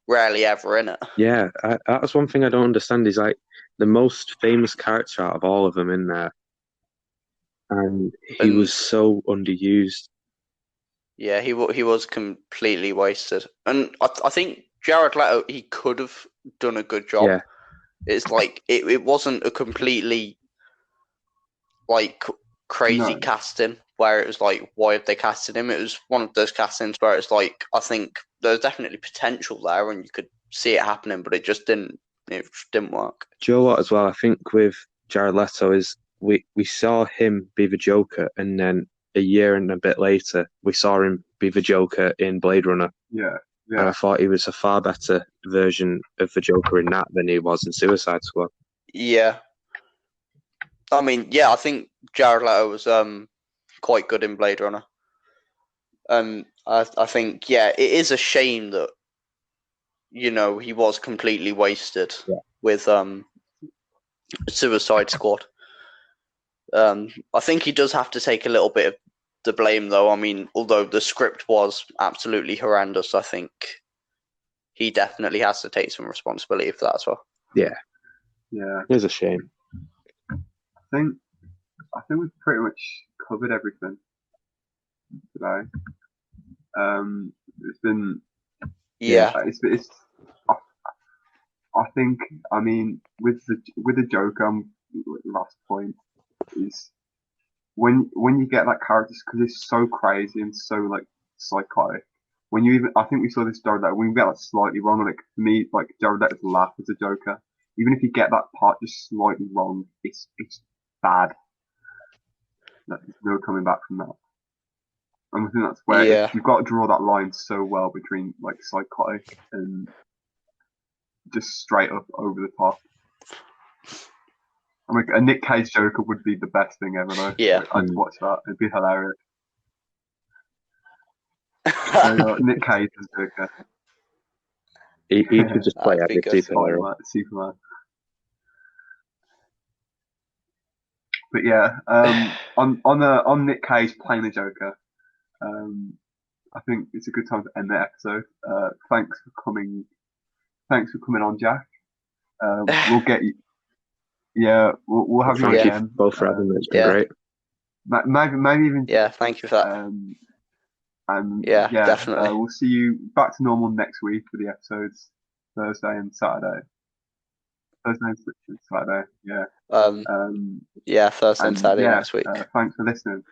rarely ever in it. Yeah, that's one thing I don't understand. He's like the most famous character out of all of them in there. And he was so underused. Yeah, he was completely wasted. And I think Jared Leto, he could have done a good job. Yeah. It's like, it wasn't a completely, like, crazy casting where it was like, why have they casted him? It was one of those castings where it's like, I think there's definitely potential there and you could see it happening, but it just didn't work. Do you know what as well? I think with Jared Leto is we saw him be the Joker, and then a year and a bit later we saw him be the Joker in Blade Runner. Yeah. And I thought he was a far better version of the Joker in that than he was in Suicide Squad. Yeah. I mean, I think Jared Leto was quite good in Blade Runner. I think, it is a shame that, he was completely wasted with Suicide Squad. I think he does have to take a little bit of the blame, though. I mean, although the script was absolutely horrendous, I think he definitely has to take some responsibility for that as well. Yeah. Yeah. It is a shame. I think we've pretty much covered everything today. It's been it's I think, I mean, with the Joker, last point is when you get that character, because it's so crazy and so like psychotic. I think we saw this Jared Leto, when you get that slightly wrong, like for me, like Jared Leto's laugh as a Joker, even if you get that part just slightly wrong, it's bad. There's no coming back from that. And I think that's where you've got to draw that line so well between like psychotic and just straight up over the top. I mean, a Nick Cage Joker would be the best thing ever, though. Yeah. I'd watch that. It'd be hilarious. Nick Cage as Joker. He could just play every superhero. Superman. But yeah, on Nick Cage playing the Joker, I think it's a good time to end the episode. Thanks for coming on, Jack. We'll get you. Yeah, we'll have you Thank you again. both for having me. It's been Yeah. great. Maybe even. Yeah, thank you for that. And Yeah, yeah, definitely. we'll see you back to normal next week for the episodes Thursday and Saturday. Thursday and Saturday, yeah. Yeah, Thursday and And Saturday yeah, next week. thanks for listening.